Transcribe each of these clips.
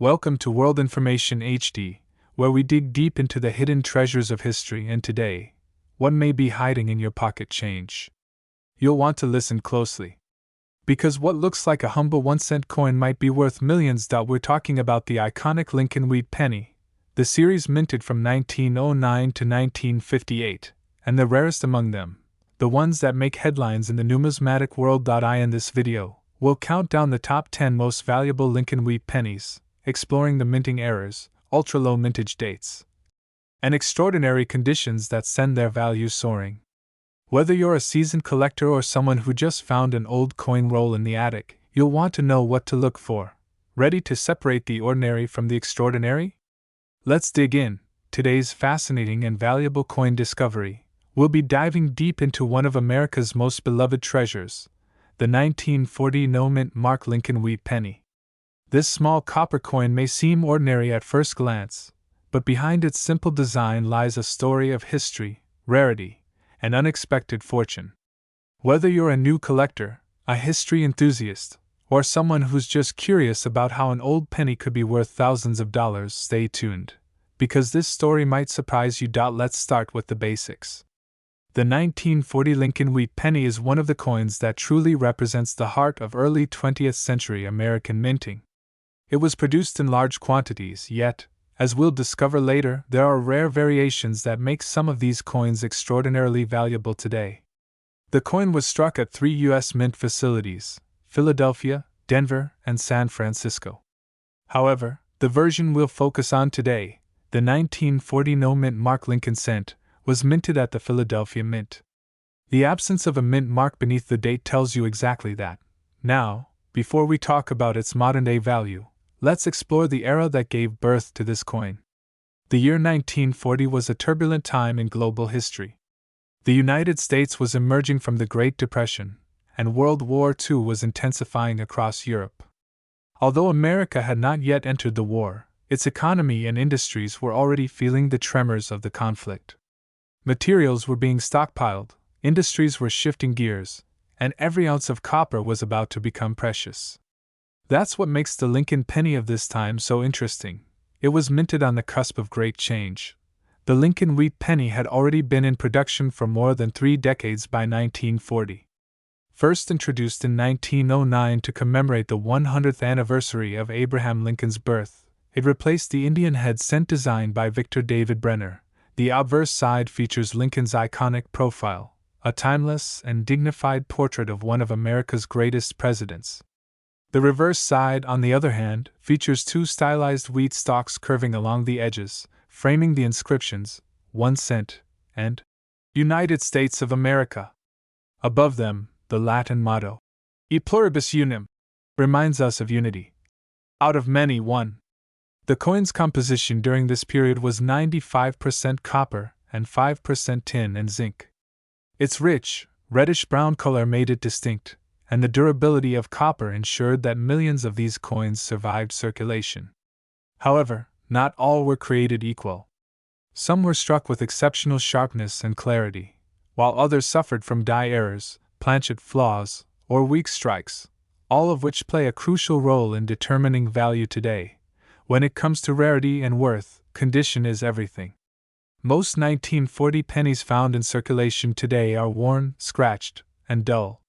Welcome to World Information HD, where we dig deep into the hidden treasures of history and today, what may be hiding in your pocket change. You'll want to listen closely, because what looks like a humble 1-cent coin might be worth millions. We're talking about the iconic Lincoln Wheat Penny, the series minted from 1909 to 1958, and the rarest among them, the ones that make headlines in the numismatic world. In this video, we'll count down the top 10 most valuable Lincoln Wheat Pennies, exploring the minting errors, ultra-low mintage dates, and extraordinary conditions that send their value soaring. Whether you're a seasoned collector or someone who just found an old coin roll in the attic, you'll want to know what to look for. Ready to separate the ordinary from the extraordinary? Let's dig in. Today's fascinating and valuable coin discovery. We'll be diving deep into one of America's most beloved treasures, the 1940 no-mint mark Lincoln Wheat Penny. This small copper coin may seem ordinary at first glance, but behind its simple design lies a story of history, rarity, and unexpected fortune. Whether you're a new collector, a history enthusiast, or someone who's just curious about how an old penny could be worth thousands of dollars, stay tuned, because this story might surprise you. Let's start with the basics. The 1940 Lincoln Wheat Penny is one of the coins that truly represents the heart of early 20th century American minting. It was produced in large quantities, yet, as we'll discover later, there are rare variations that make some of these coins extraordinarily valuable today. The coin was struck at 3 U.S. mint facilities: Philadelphia, Denver, and San Francisco. However, the version we'll focus on today, the 1940 no-mint mark Lincoln cent, was minted at the Philadelphia Mint. The absence of a mint mark beneath the date tells you exactly that. Now, before we talk about its modern-day value, let's explore the era that gave birth to this coin. The year 1940 was a turbulent time in global history. The United States was emerging from the Great Depression, and World War II was intensifying across Europe. Although America had not yet entered the war, its economy and industries were already feeling the tremors of the conflict. Materials were being stockpiled, industries were shifting gears, and every ounce of copper was about to become precious. That's what makes the Lincoln penny of this time so interesting. It was minted on the cusp of great change. The Lincoln Wheat Penny had already been in production for more than 3 decades by 1940. First introduced in 1909 to commemorate the 100th anniversary of Abraham Lincoln's birth, it replaced the Indian head cent designed by Victor David Brenner. The obverse side features Lincoln's iconic profile, a timeless and dignified portrait of one of America's greatest presidents. The reverse side, on the other hand, features 2 stylized wheat stalks curving along the edges, framing the inscriptions, 1 cent, and United States of America. Above them, the Latin motto, E pluribus unum, reminds us of unity. Out of many, one. The coin's composition during this period was 95% copper and 5% tin and zinc. Its rich, reddish-brown color made it distinct, and the durability of copper ensured that millions of these coins survived circulation. However, not all were created equal. Some were struck with exceptional sharpness and clarity, while others suffered from die errors, planchet flaws, or weak strikes, all of which play a crucial role in determining value today. When it comes to rarity and worth, condition is everything. Most 1940 pennies found in circulation today are worn, scratched, and dull.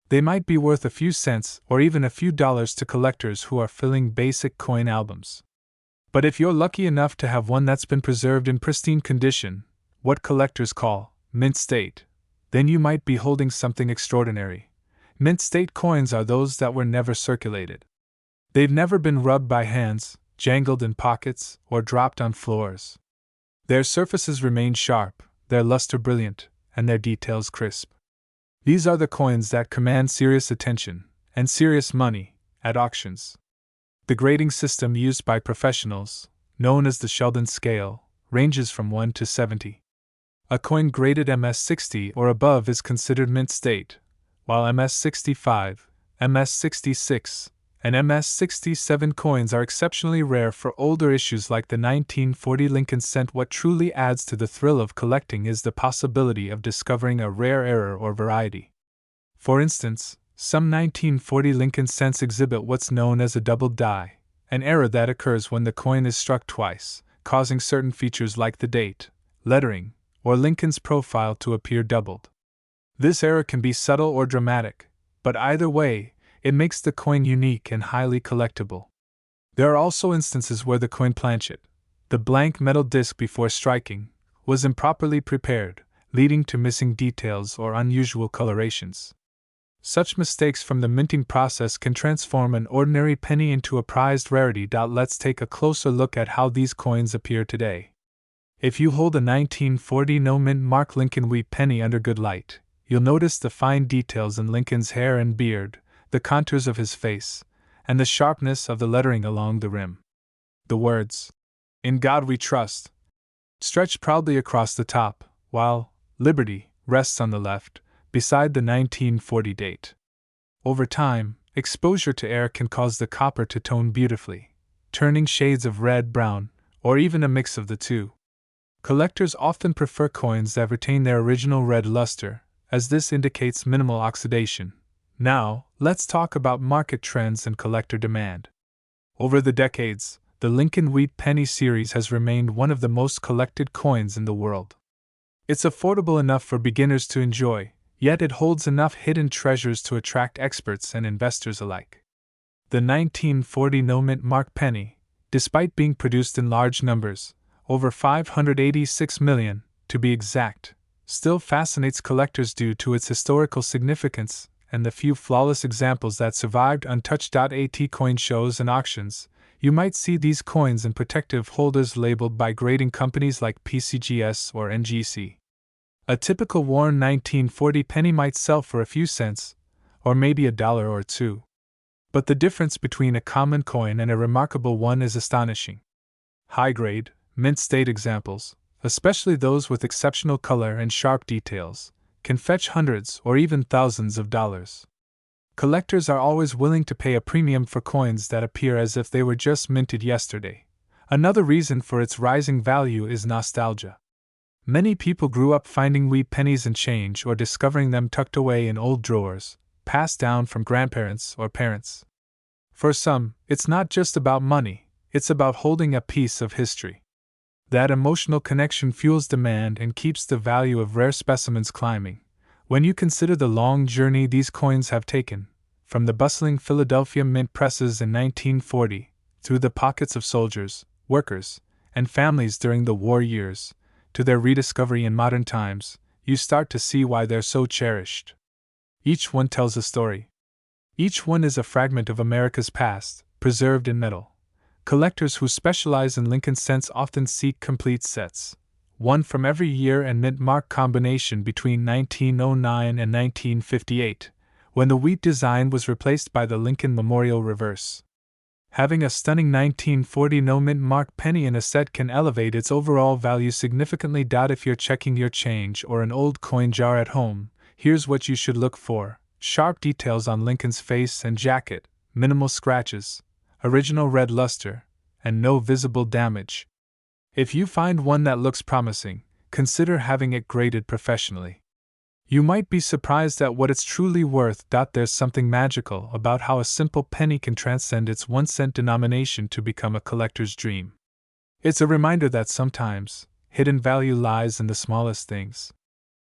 They might be worth a few cents or even a few dollars to collectors who are filling basic coin albums. But if you're lucky enough to have one that's been preserved in pristine condition, what collectors call mint state, then you might be holding something extraordinary. Mint state coins are those that were never circulated. They've never been rubbed by hands, jangled in pockets, or dropped on floors. Their surfaces remain sharp, their luster brilliant, and their details crisp. These are the coins that command serious attention, and serious money, at auctions. The grading system used by professionals, known as the Sheldon scale, ranges from 1 to 70. A coin graded MS-60 or above is considered mint state, while MS-65, MS-66, and MS-67 coins are exceptionally rare for older issues like the 1940 Lincoln cent. What truly adds to the thrill of collecting is the possibility of discovering a rare error or variety. For instance, some 1940 Lincoln cents exhibit what's known as a double die, an error that occurs when the coin is struck twice, causing certain features like the date, lettering, or Lincoln's profile to appear doubled. This error can be subtle or dramatic, but either way, it makes the coin unique and highly collectible. There are also instances where the coin planchet, the blank metal disc before striking, was improperly prepared, leading to missing details or unusual colorations. Such mistakes from the minting process can transform an ordinary penny into a prized rarity. Let's take a closer look at how these coins appear today. If you hold a 1940 no-mint mark Lincoln Wheat Penny under good light, you'll notice the fine details in Lincoln's hair and beard, the contours of his face, and the sharpness of the lettering along the rim. The words, "In God We Trust," stretch proudly across the top, while "Liberty" rests on the left, beside the 1940 date. Over time, exposure to air can cause the copper to tone beautifully, turning shades of red, brown, or even a mix of the two. Collectors often prefer coins that retain their original red luster, as this indicates minimal oxidation. Now, let's talk about market trends and collector demand. Over the decades, the Lincoln Wheat Penny series has remained one of the most collected coins in the world. It's affordable enough for beginners to enjoy, yet it holds enough hidden treasures to attract experts and investors alike. The 1940 no-mint mark penny, despite being produced in large numbers, over 586 million, to be exact, still fascinates collectors due to its historical significance and the few flawless examples that survived untouched. At coin shows and auctions, you might see these coins in protective holders labeled by grading companies like PCGS or NGC. A typical worn 1940 penny might sell for a few cents, or maybe $1 or $2. But the difference between a common coin and a remarkable one is astonishing. High-grade, mint-state examples, especially those with exceptional color and sharp details, can fetch hundreds or even thousands of dollars. Collectors are always willing to pay a premium for coins that appear as if they were just minted yesterday. Another reason for its rising value is nostalgia. Many people grew up finding wheat pennies in change or discovering them tucked away in old drawers, passed down from grandparents or parents. For some, it's not just about money, it's about holding a piece of history. That emotional connection fuels demand and keeps the value of rare specimens climbing. When you consider the long journey these coins have taken, from the bustling Philadelphia mint presses in 1940, through the pockets of soldiers, workers, and families during the war years, to their rediscovery in modern times, you start to see why they're so cherished. Each one tells a story. Each one is a fragment of America's past, preserved in metal. Collectors who specialize in Lincoln cents often seek complete sets, one from every year and mint mark combination between 1909 and 1958, when the wheat design was replaced by the Lincoln Memorial reverse. Having a stunning 1940 no-mint mark penny in a set can elevate its overall value significantly. If you're checking your change or an old coin jar at home, here's what you should look for: sharp details on Lincoln's face and jacket, minimal scratches, original red luster, and no visible damage. If you find one that looks promising, consider having it graded professionally. You might be surprised at what it's truly worth. There's something magical about how a simple penny can transcend its 1-cent denomination to become a collector's dream. It's a reminder that sometimes, hidden value lies in the smallest things.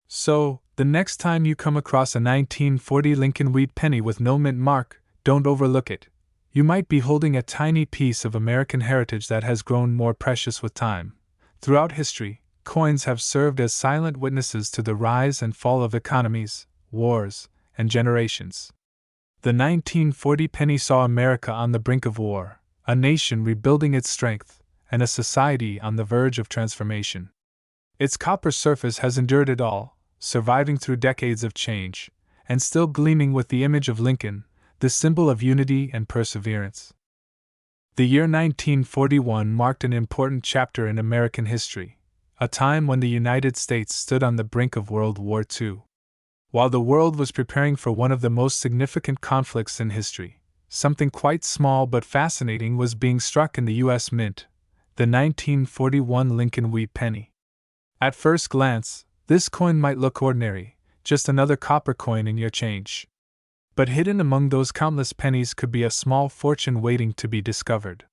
So, the next time you come across a 1940 Lincoln Wheat Penny with no mint mark, don't overlook it. You might be holding a tiny piece of American heritage that has grown more precious with time. Throughout history, coins have served as silent witnesses to the rise and fall of economies, wars, and generations. The 1940 penny saw America on the brink of war, a nation rebuilding its strength, and a society on the verge of transformation. Its copper surface has endured it all, surviving through decades of change, and still gleaming with the image of Lincoln, the symbol of unity and perseverance. The year 1941 marked an important chapter in American history, a time when the United States stood on the brink of World War II. While the world was preparing for one of the most significant conflicts in history, something quite small but fascinating was being struck in the U.S. Mint, the 1941 Lincoln Wheat Penny. At first glance, this coin might look ordinary, just another copper coin in your change. But hidden among those countless pennies could be a small fortune waiting to be discovered.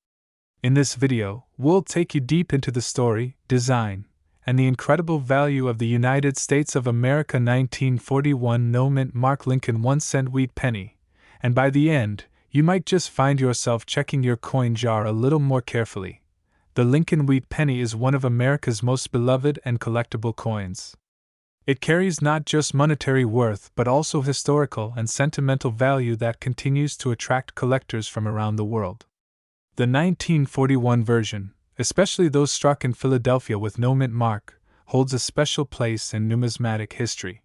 In this video, we'll take you deep into the story, design, and the incredible value of the United States of America 1941 no-mint mark Lincoln 1-cent wheat penny, and by the end, you might just find yourself checking your coin jar a little more carefully. The Lincoln Wheat Penny is one of America's most beloved and collectible coins. It carries not just monetary worth but also historical and sentimental value that continues to attract collectors from around the world. The 1941 version, especially those struck in Philadelphia with no mint mark, holds a special place in numismatic history.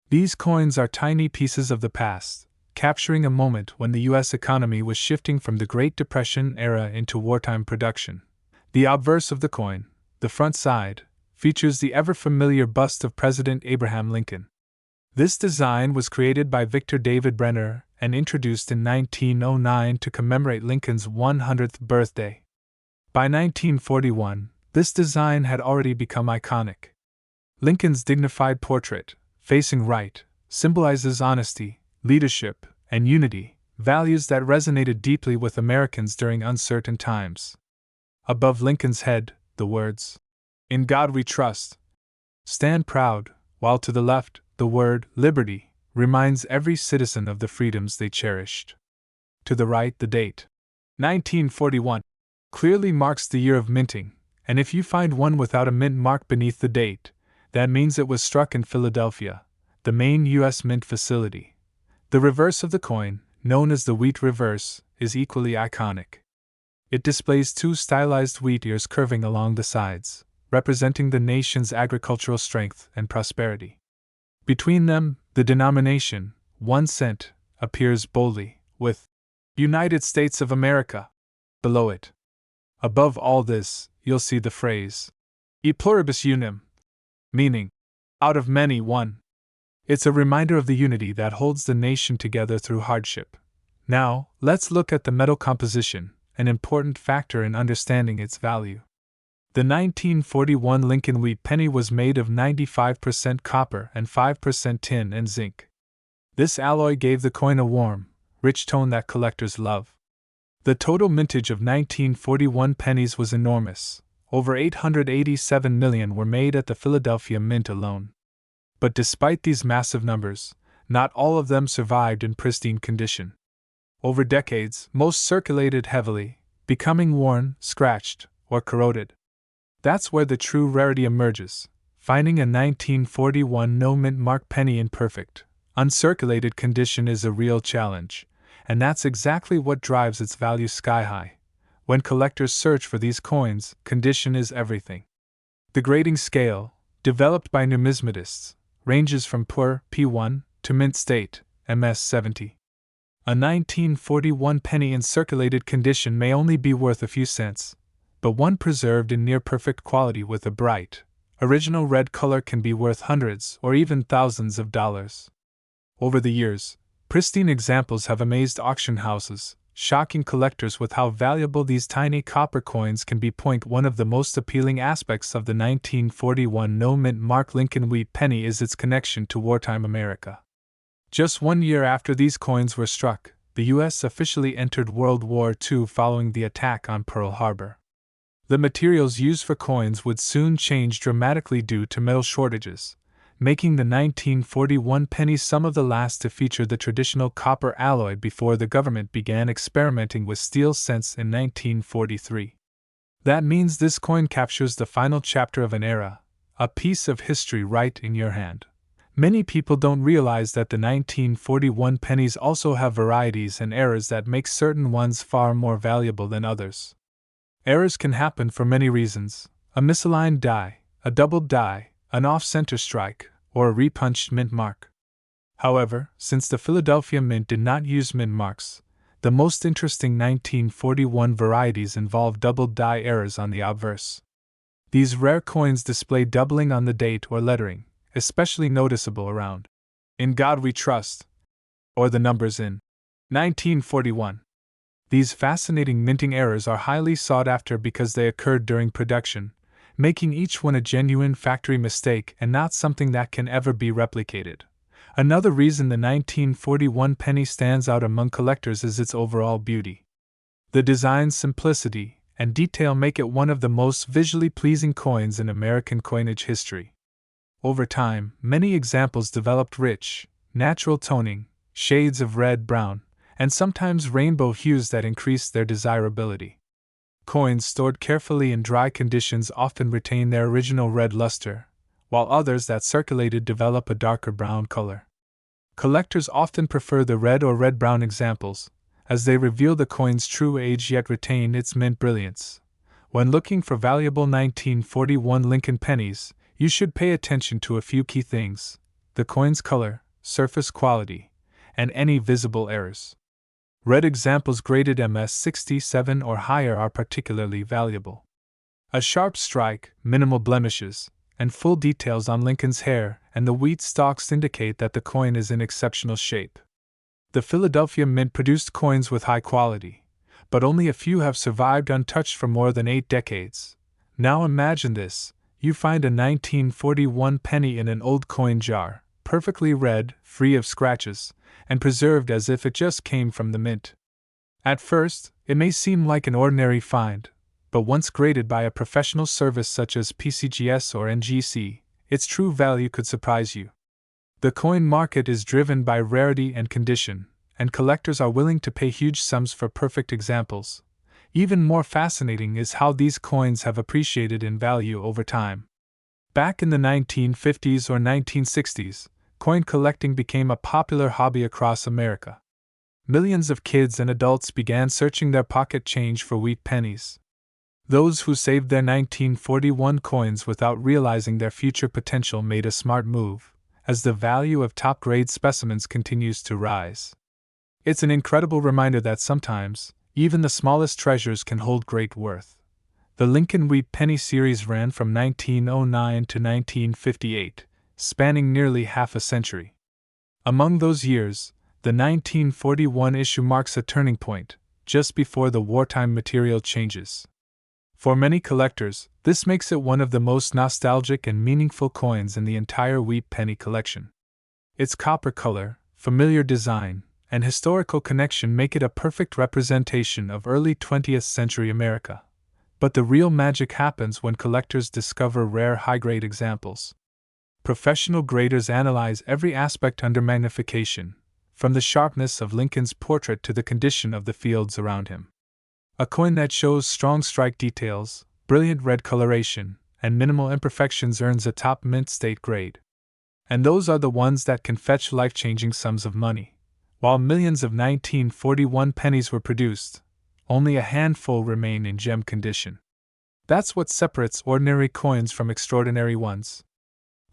These coins are tiny pieces of the past, capturing a moment when the U.S. economy was shifting from the Great Depression era into wartime production. The obverse of the coin, the front side, features the ever-familiar bust of President Abraham Lincoln. This design was created by Victor David Brenner and introduced in 1909 to commemorate Lincoln's 100th birthday. By 1941, this design had already become iconic. Lincoln's dignified portrait, facing right, symbolizes honesty, leadership, and unity, values that resonated deeply with Americans during uncertain times. Above Lincoln's head, the words, "In God We Trust," stand proud, while to the left, the word "Liberty" reminds every citizen of the freedoms they cherished. To the right, the date, 1941, clearly marks the year of minting, and if you find one without a mint mark beneath the date, that means it was struck in Philadelphia, the main U.S. mint facility. The reverse of the coin, known as the wheat reverse, is equally iconic. It displays two stylized wheat ears curving along the sides, representing the nation's agricultural strength and prosperity. Between them, the denomination, 1 cent, appears boldly, with United States of America below it. Above all this, you'll see the phrase, E pluribus unum, meaning, out of many, one. It's a reminder of the unity that holds the nation together through hardship. Now, let's look at the metal composition, an important factor in understanding its value. The 1941 Lincoln Wheat Penny was made of 95% copper and 5% tin and zinc. This alloy gave the coin a warm, rich tone that collectors love. The total mintage of 1941 pennies was enormous. Over 887 million were made at the Philadelphia Mint alone. But despite these massive numbers, not all of them survived in pristine condition. Over decades, most circulated heavily, becoming worn, scratched, or corroded. That's where the true rarity emerges. Finding a 1941 no-mint mark penny in perfect, uncirculated condition is a real challenge, and that's exactly what drives its value sky-high. When collectors search for these coins, condition is everything. The grading scale, developed by numismatists, ranges from poor, P1, to mint state, MS-70. A 1941 penny in circulated condition may only be worth a few cents, but one preserved in near-perfect quality with a bright, original red color can be worth hundreds or even thousands of dollars. Over the years, pristine examples have amazed auction houses, shocking collectors with how valuable these tiny copper coins can be. One of the most appealing aspects of the 1941 no-mint mark Lincoln Wheat Penny is its connection to wartime America. Just 1 year after these coins were struck, the U.S. officially entered World War II following the attack on Pearl Harbor. The materials used for coins would soon change dramatically due to metal shortages, making the 1941 penny some of the last to feature the traditional copper alloy before the government began experimenting with steel cents in 1943. That means this coin captures the final chapter of an era, a piece of history right in your hand. Many people don't realize that the 1941 pennies also have varieties and errors that make certain ones far more valuable than others. Errors can happen for many reasons: a misaligned die, a doubled die, an off-center strike, or a repunched mint mark. However, since the Philadelphia Mint did not use mint marks, the most interesting 1941 varieties involve doubled die errors on the obverse. These rare coins display doubling on the date or lettering, especially noticeable around "In God We Trust," or the numbers in 1941. These fascinating minting errors are highly sought after because they occurred during production, making each one a genuine factory mistake and not something that can ever be replicated. Another reason the 1941 penny stands out among collectors is its overall beauty. The design's simplicity, and detail make it one of the most visually pleasing coins in American coinage history. Over time, many examples developed rich, natural toning, shades of red, brown, and sometimes rainbow hues that increased their desirability. Coins stored carefully in dry conditions often retain their original red luster, while others that circulated develop a darker brown color. Collectors often prefer the red or red-brown examples, as they reveal the coin's true age yet retain its mint brilliance. When looking for valuable 1941 Lincoln pennies, you should pay attention to a few key things: the coin's color, surface quality, and any visible errors. Red examples graded MS-67 or higher are particularly valuable. A sharp strike, minimal blemishes, and full details on Lincoln's hair and the wheat stalks indicate that the coin is in exceptional shape. The Philadelphia Mint produced coins with high quality, but only a few have survived untouched for more than 8 decades. Now imagine this: you find a 1941 penny in an old coin jar, perfectly red, free of scratches, and preserved as if it just came from the mint. At first, it may seem like an ordinary find, but once graded by a professional service such as PCGS or NGC, its true value could surprise you. The coin market is driven by rarity and condition, and collectors are willing to pay huge sums for perfect examples. Even more fascinating is how these coins have appreciated in value over time. Back in the 1950s or 1960s, coin collecting became a popular hobby across America. Millions of kids and adults began searching their pocket change for wheat pennies. Those who saved their 1941 coins without realizing their future potential made a smart move, as the value of top-grade specimens continues to rise. It's an incredible reminder that sometimes, even the smallest treasures can hold great worth. The Lincoln Wheat Penny series ran from 1909 to 1958, spanning nearly half a century. Among those years, the 1941 issue marks a turning point, just before the wartime material changes. For many collectors, this makes it one of the most nostalgic and meaningful coins in the entire wheat penny collection. Its copper color, familiar design, and historical connection make it a perfect representation of early 20th century America. But the real magic happens when collectors discover rare high-grade examples. Professional graders analyze every aspect under magnification, from the sharpness of Lincoln's portrait to the condition of the fields around him. A coin that shows strong strike details, brilliant red coloration, and minimal imperfections earns a top mint state grade. And those are the ones that can fetch life-changing sums of money. While millions of 1941 pennies were produced, only a handful remain in gem condition. That's what separates ordinary coins from extraordinary ones.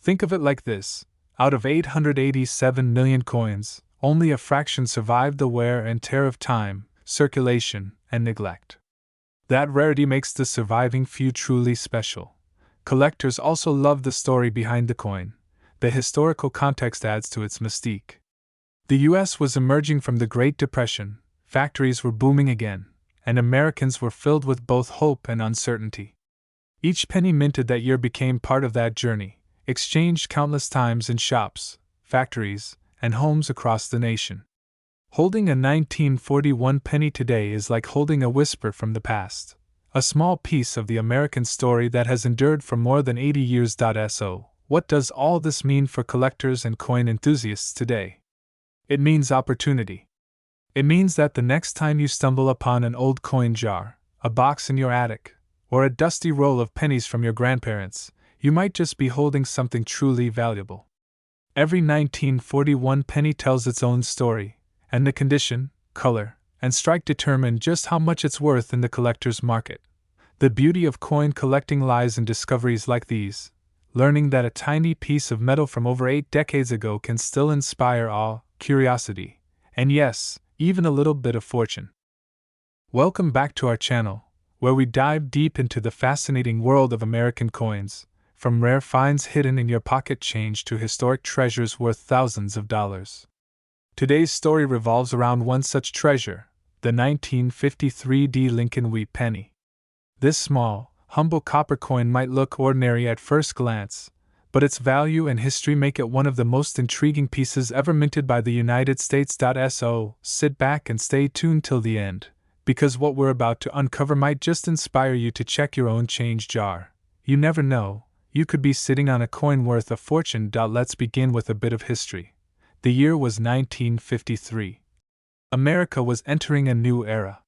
Think of it like this: out of 887 million coins, only a fraction survived the wear and tear of time, circulation, and neglect. That rarity makes the surviving few truly special. Collectors also love the story behind the coin. The historical context adds to its mystique. The U.S. was emerging from the Great Depression, factories were booming again, and Americans were filled with both hope and uncertainty. Each penny minted that year became part of that journey, exchanged countless times in shops, factories, and homes across the nation. Holding a 1941 penny today is like holding a whisper from the past, a small piece of the American story that has endured for more than 80 years. So, what does all this mean for collectors and coin enthusiasts today? It means opportunity. It means that the next time you stumble upon an old coin jar, a box in your attic, or a dusty roll of pennies from your grandparents, you might just be holding something truly valuable. Every 1941 penny tells its own story, and the condition, color, and strike determine just how much it's worth in the collector's market. The beauty of coin collecting lies in discoveries like these, learning that a tiny piece of metal from over 8 decades ago can still inspire awe, curiosity, and yes, even a little bit of fortune. Welcome back to our channel, where we dive deep into the fascinating world of American coins, from rare finds hidden in your pocket change to historic treasures worth thousands of dollars. Today's story revolves around one such treasure, the 1953 Lincoln Wheat Penny. This small, humble copper coin might look ordinary at first glance, but its value and history make it one of the most intriguing pieces ever minted by the United States. So, sit back and stay tuned till the end, because what we're about to uncover might just inspire you to check your own change jar. You never know, you could be sitting on a coin worth a fortune. Let's begin with a bit of history. The year was 1953. America was entering a new era.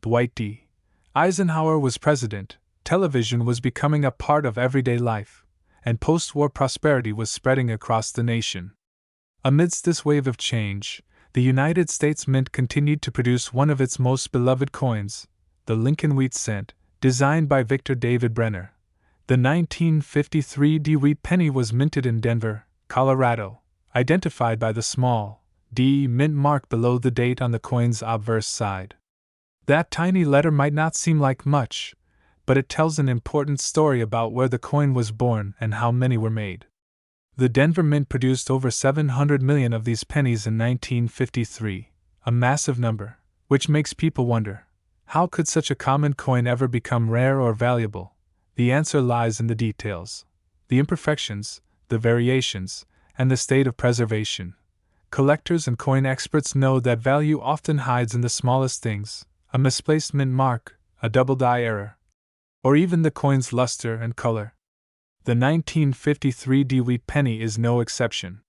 Dwight D. Eisenhower was president, television was becoming a part of everyday life, and post-war prosperity was spreading across the nation. Amidst this wave of change, the United States Mint continued to produce one of its most beloved coins, the Lincoln Wheat cent, designed by Victor David Brenner. The 1953 D Wheat penny was minted in Denver, Colorado, identified by the small D mint mark below the date on the coin's obverse side. That tiny letter might not seem like much, but it tells an important story about where the coin was born and how many were made. The Denver Mint produced over 700 million of these pennies in 1953, a massive number, which makes people wonder, how could such a common coin ever become rare or valuable? The answer lies in the details, the imperfections, the variations, and the state of preservation. Collectors and coin experts know that value often hides in the smallest things, a misplaced mint mark, a double die error, or even the coin's luster and color. The 1953 D Wheat penny is no exception.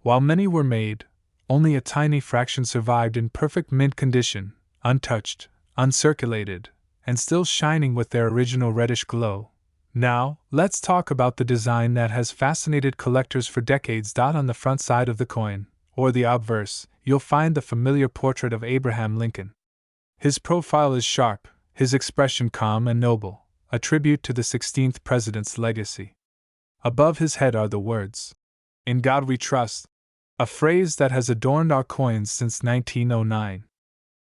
While many were made, only a tiny fraction survived in perfect mint condition, untouched, uncirculated, and still shining with their original reddish glow. Now, let's talk about the design that has fascinated collectors for decades. On the front side of the coin, or the obverse, you'll find the familiar portrait of Abraham Lincoln. His profile is sharp, his expression calm and noble, a tribute to the 16th president's legacy. Above his head are the words, "In God we trust," a phrase that has adorned our coins since 1909.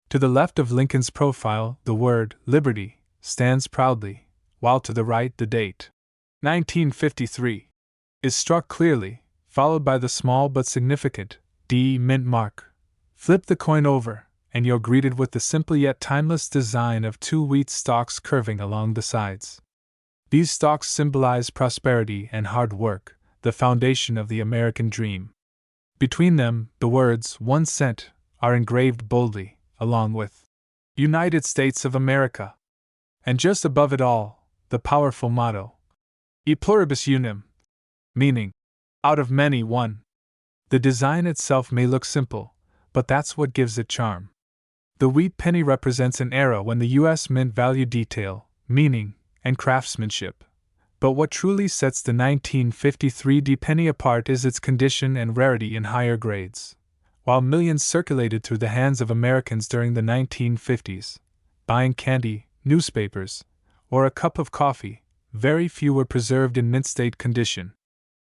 To the left of Lincoln's profile, the word, "Liberty," stands proudly, while to the right the date, 1953, is struck clearly, followed by the small but significant D mint mark. Flip the coin over, and you're greeted with the simple yet timeless design of two wheat stalks curving along the sides. These stalks symbolize prosperity and hard work, the foundation of the American dream. Between them, the words "1 cent" are engraved boldly, along with United States of America. And just above it all, the powerful motto, E pluribus unum, meaning, out of many, one. The design itself may look simple, but that's what gives it charm. The wheat penny represents an era when the U.S. Mint valued detail, meaning, and craftsmanship. But what truly sets the 1953 D penny apart is its condition and rarity in higher grades. While millions circulated through the hands of Americans during the 1950s, buying candy, newspapers, or a cup of coffee, very few were preserved in mint state condition.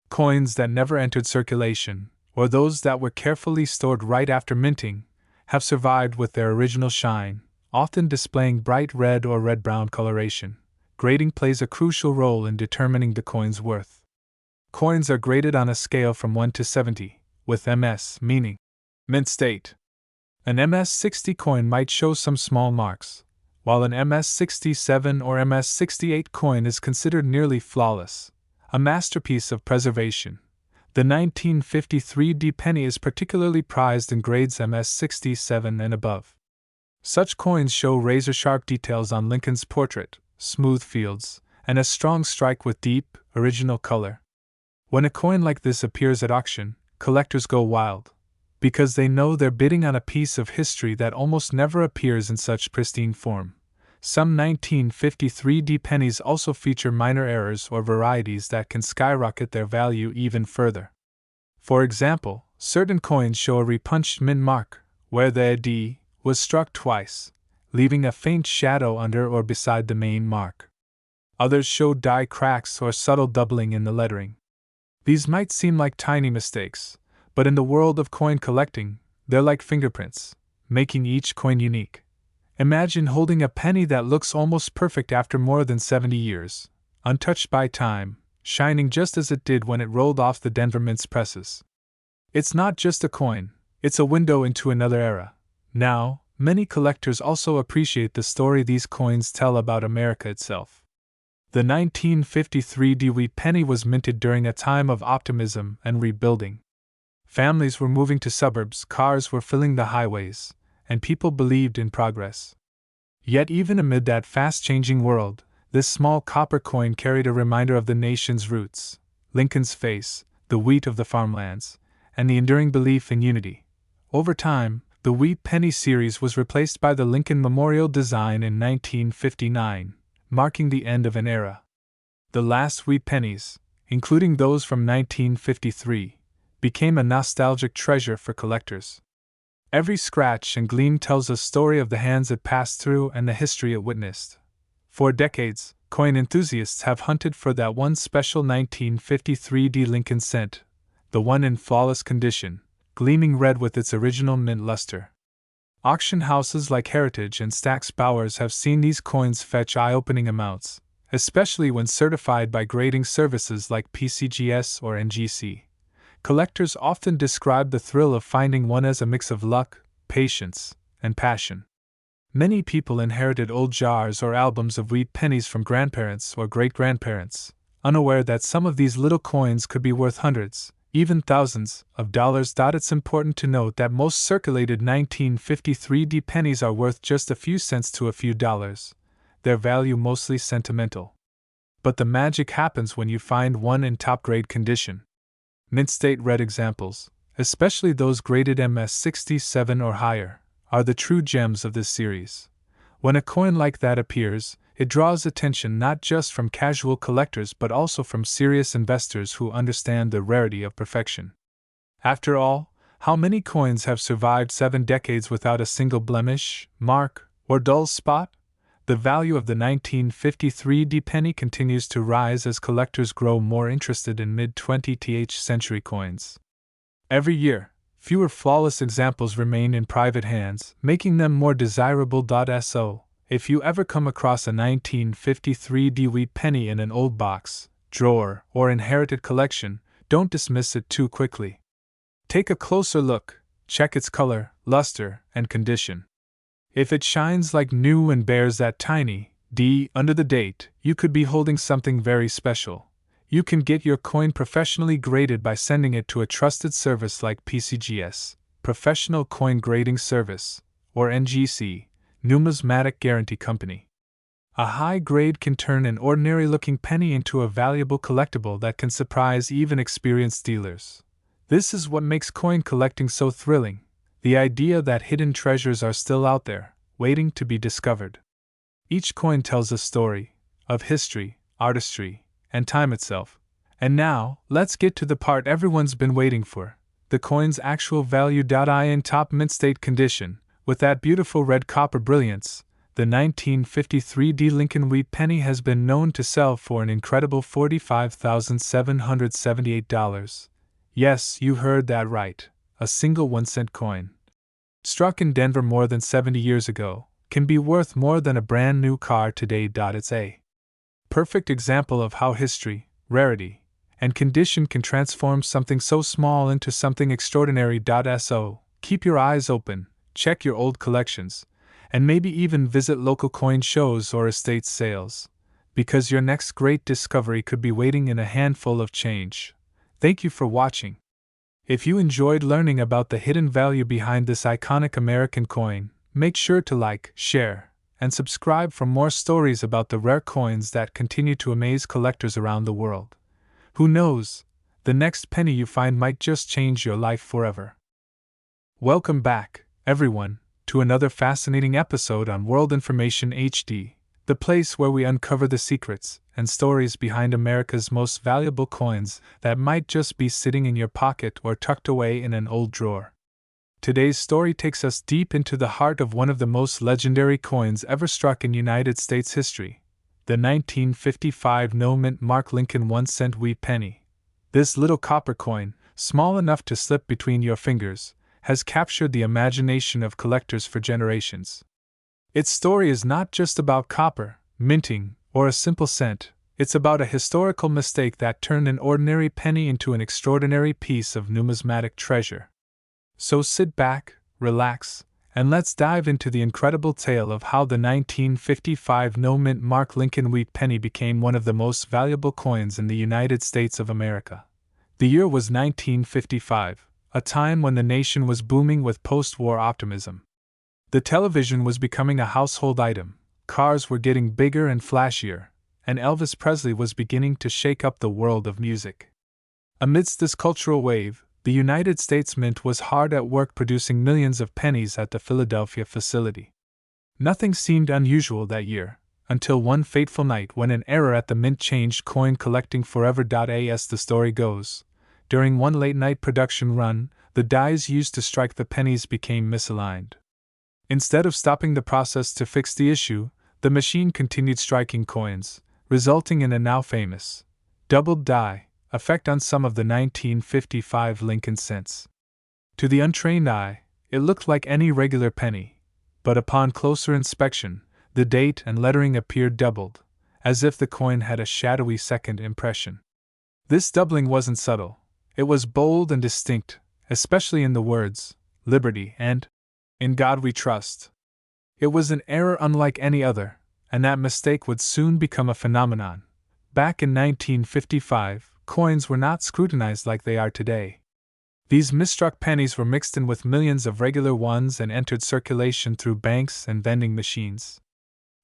Coins that never entered circulation, or those that were carefully stored right after minting, have survived with their original shine, often displaying bright red or red-brown coloration. Grading plays a crucial role in determining the coin's worth. Coins are graded on a scale from 1 to 70, with MS meaning mint state. An MS-60 coin might show some small marks, while an MS-67 or MS-68 coin is considered nearly flawless, a masterpiece of preservation. The 1953 D penny is particularly prized in grades MS-67 and above. Such coins show razor-sharp details on Lincoln's portrait, smooth fields, and a strong strike with deep, original color. When a coin like this appears at auction, collectors go wild, because they know they're bidding on a piece of history that almost never appears in such pristine form. Some 1953 D pennies also feature minor errors or varieties that can skyrocket their value even further. For example, certain coins show a repunched mint mark, where the D was struck twice, leaving a faint shadow under or beside the main mark. Others show die cracks or subtle doubling in the lettering. These might seem like tiny mistakes, but in the world of coin collecting, they're like fingerprints, making each coin unique. Imagine holding a penny that looks almost perfect after more than 70 years, untouched by time, shining just as it did when it rolled off the Denver Mint's presses. It's not just a coin, it's a window into another era. Now, many collectors also appreciate the story these coins tell about America itself. The 1953 D Wheat penny was minted during a time of optimism and rebuilding. Families were moving to suburbs, cars were filling the highways, and people believed in progress. Yet even amid that fast-changing world, this small copper coin carried a reminder of the nation's roots, Lincoln's face, the wheat of the farmlands, and the enduring belief in unity. Over time, the Wheat Penny series was replaced by the Lincoln Memorial design in 1959, marking the end of an era. The last Wheat Pennies, including those from 1953, became a nostalgic treasure for collectors. Every scratch and gleam tells a story of the hands it passed through and the history it witnessed. For decades, coin enthusiasts have hunted for that one special 1953 Lincoln cent, the one in flawless condition, gleaming red with its original mint luster. Auction houses like Heritage and Stack's Bowers have seen these coins fetch eye-opening amounts, especially when certified by grading services like PCGS or NGC. Collectors often describe the thrill of finding one as a mix of luck, patience, and passion. Many people inherited old jars or albums of wheat pennies from grandparents or great-grandparents, unaware that some of these little coins could be worth hundreds, even thousands, of dollars. It's important to note that most circulated 1953 pennies are worth just a few cents to a few dollars, their value mostly sentimental. But the magic happens when you find one in top-grade condition. Mint State Red examples, especially those graded MS67 or higher, are the true gems of this series. When a coin like that appears, it draws attention not just from casual collectors but also from serious investors who understand the rarity of perfection. After all, how many coins have survived 7 decades without a single blemish, mark, or dull spot? The value of the 1953 penny continues to rise as collectors grow more interested in mid-20th century coins. Every year, fewer flawless examples remain in private hands, making them more desirable. So, if you ever come across a 1953 wheat penny in an old box, drawer, or inherited collection, don't dismiss it too quickly. Take a closer look, check its color, luster, and condition. If it shines like new and bears that tiny D under the date, you could be holding something very special. You can get your coin professionally graded by sending it to a trusted service like PCGS, Professional Coin Grading Service, or NGC, Numismatic Guarantee Company. A high grade can turn an ordinary-looking penny into a valuable collectible that can surprise even experienced dealers. This is what makes coin collecting so thrilling. The idea that hidden treasures are still out there, waiting to be discovered. Each coin tells a story, of history, artistry, and time itself. And now, let's get to the part everyone's been waiting for, the coin's actual value. In top mint state condition, with that beautiful red copper brilliance, the 1953 Lincoln Wheat Penny has been known to sell for an incredible $45,778. Yes, you heard that right. A single 1-cent coin, struck in Denver more than 70 years ago, can be worth more than a brand new car today. It's a perfect example of how history, rarity, and condition can transform something so small into something extraordinary. So, keep your eyes open, check your old collections, and maybe even visit local coin shows or estate sales, because your next great discovery could be waiting in a handful of change. Thank you for watching. If you enjoyed learning about the hidden value behind this iconic American coin, make sure to like, share, and subscribe for more stories about the rare coins that continue to amaze collectors around the world. Who knows, the next penny you find might just change your life forever. Welcome back, everyone, to another fascinating episode on World Information HD, the place where we uncover the secrets and stories behind America's most valuable coins that might just be sitting in your pocket or tucked away in an old drawer. Today's story takes us deep into the heart of one of the most legendary coins ever struck in United States history, the 1955 no-mint mark Lincoln 1-cent wheat penny. This little copper coin, small enough to slip between your fingers, has captured the imagination of collectors for generations. Its story is not just about copper, minting, or a simple cent. It's about a historical mistake that turned an ordinary penny into an extraordinary piece of numismatic treasure. So sit back, relax, and let's dive into the incredible tale of how the 1955 no-mint mark Lincoln Wheat Penny became one of the most valuable coins in the United States of America. The year was 1955, a time when the nation was booming with post-war optimism. The television was becoming a household item, cars were getting bigger and flashier, and Elvis Presley was beginning to shake up the world of music. Amidst this cultural wave, the United States Mint was hard at work producing millions of pennies at the Philadelphia facility. Nothing seemed unusual that year, until one fateful night when an error at the Mint changed coin collecting forever. As the story goes, during one late-night production run, the dies used to strike the pennies became misaligned. Instead of stopping the process to fix the issue, the machine continued striking coins, resulting in a now famous doubled die effect on some of the 1955 Lincoln cents. To the untrained eye, it looked like any regular penny, but upon closer inspection, the date and lettering appeared doubled, as if the coin had a shadowy second impression. This doubling wasn't subtle, it was bold and distinct, especially in the words, "Liberty" and "In God We Trust." It was an error unlike any other, and that mistake would soon become a phenomenon. Back in 1955, coins were not scrutinized like they are today. These misstruck pennies were mixed in with millions of regular ones and entered circulation through banks and vending machines.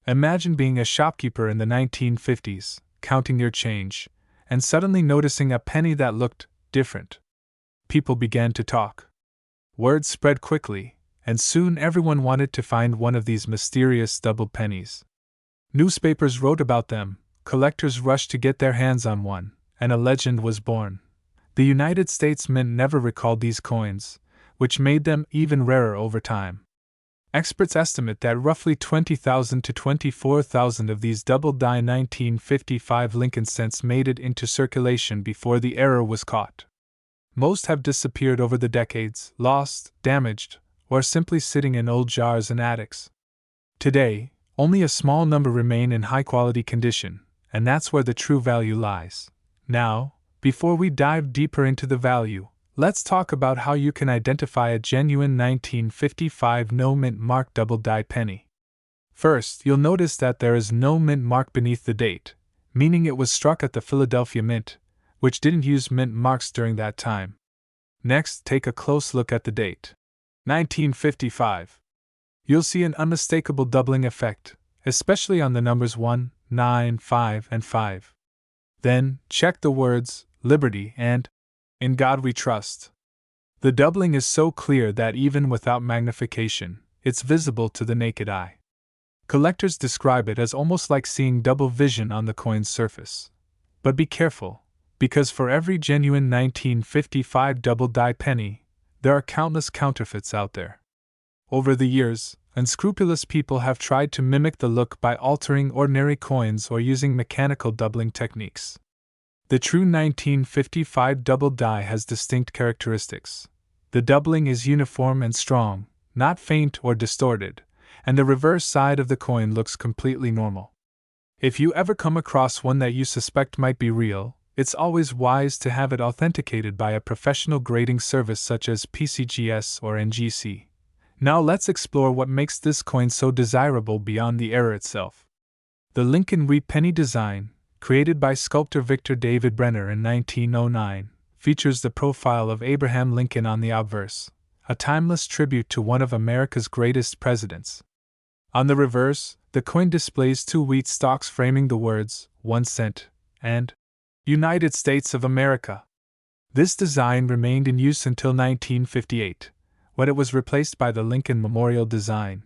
Imagine being a shopkeeper in the 1950s, counting your change, and suddenly noticing a penny that looked different. People began to talk. Word spread quickly, and soon everyone wanted to find one of these mysterious double pennies. Newspapers wrote about them, collectors rushed to get their hands on one, and a legend was born. The United States Mint never recalled these coins, which made them even rarer over time. Experts estimate that roughly 20,000 to 24,000 of these double-die 1955 Lincoln cents made it into circulation before the error was caught. Most have disappeared over the decades, lost, damaged, or simply sitting in old jars and attics. Today, only a small number remain in high-quality condition, and that's where the true value lies. Now, before we dive deeper into the value, let's talk about how you can identify a genuine 1955 no-mint mark double-die penny. First, you'll notice that there is no mint mark beneath the date, meaning it was struck at the Philadelphia Mint, which didn't use mint marks during that time. Next, take a close look at the date. 1955. You'll see an unmistakable doubling effect, especially on the numbers 1, 9, 5, and 5. Then, check the words, "Liberty" and "In God We Trust." The doubling is so clear that even without magnification, it's visible to the naked eye. Collectors describe it as almost like seeing double vision on the coin's surface. But be careful, because for every genuine 1955 double-die penny, there are countless counterfeits out there. Over the years, unscrupulous people have tried to mimic the look by altering ordinary coins or using mechanical doubling techniques. The true 1955 double die has distinct characteristics. The doubling is uniform and strong, not faint or distorted, and the reverse side of the coin looks completely normal. If you ever come across one that you suspect might be real, it's always wise to have it authenticated by a professional grading service such as PCGS or NGC. Now let's explore what makes this coin so desirable beyond the error itself. The Lincoln Wheat Penny design, created by sculptor Victor David Brenner in 1909, features the profile of Abraham Lincoln on the obverse, a timeless tribute to one of America's greatest presidents. On the reverse, the coin displays two wheat stalks framing the words, 1 cent, and United States of America. This design remained in use until 1958, when it was replaced by the Lincoln Memorial design.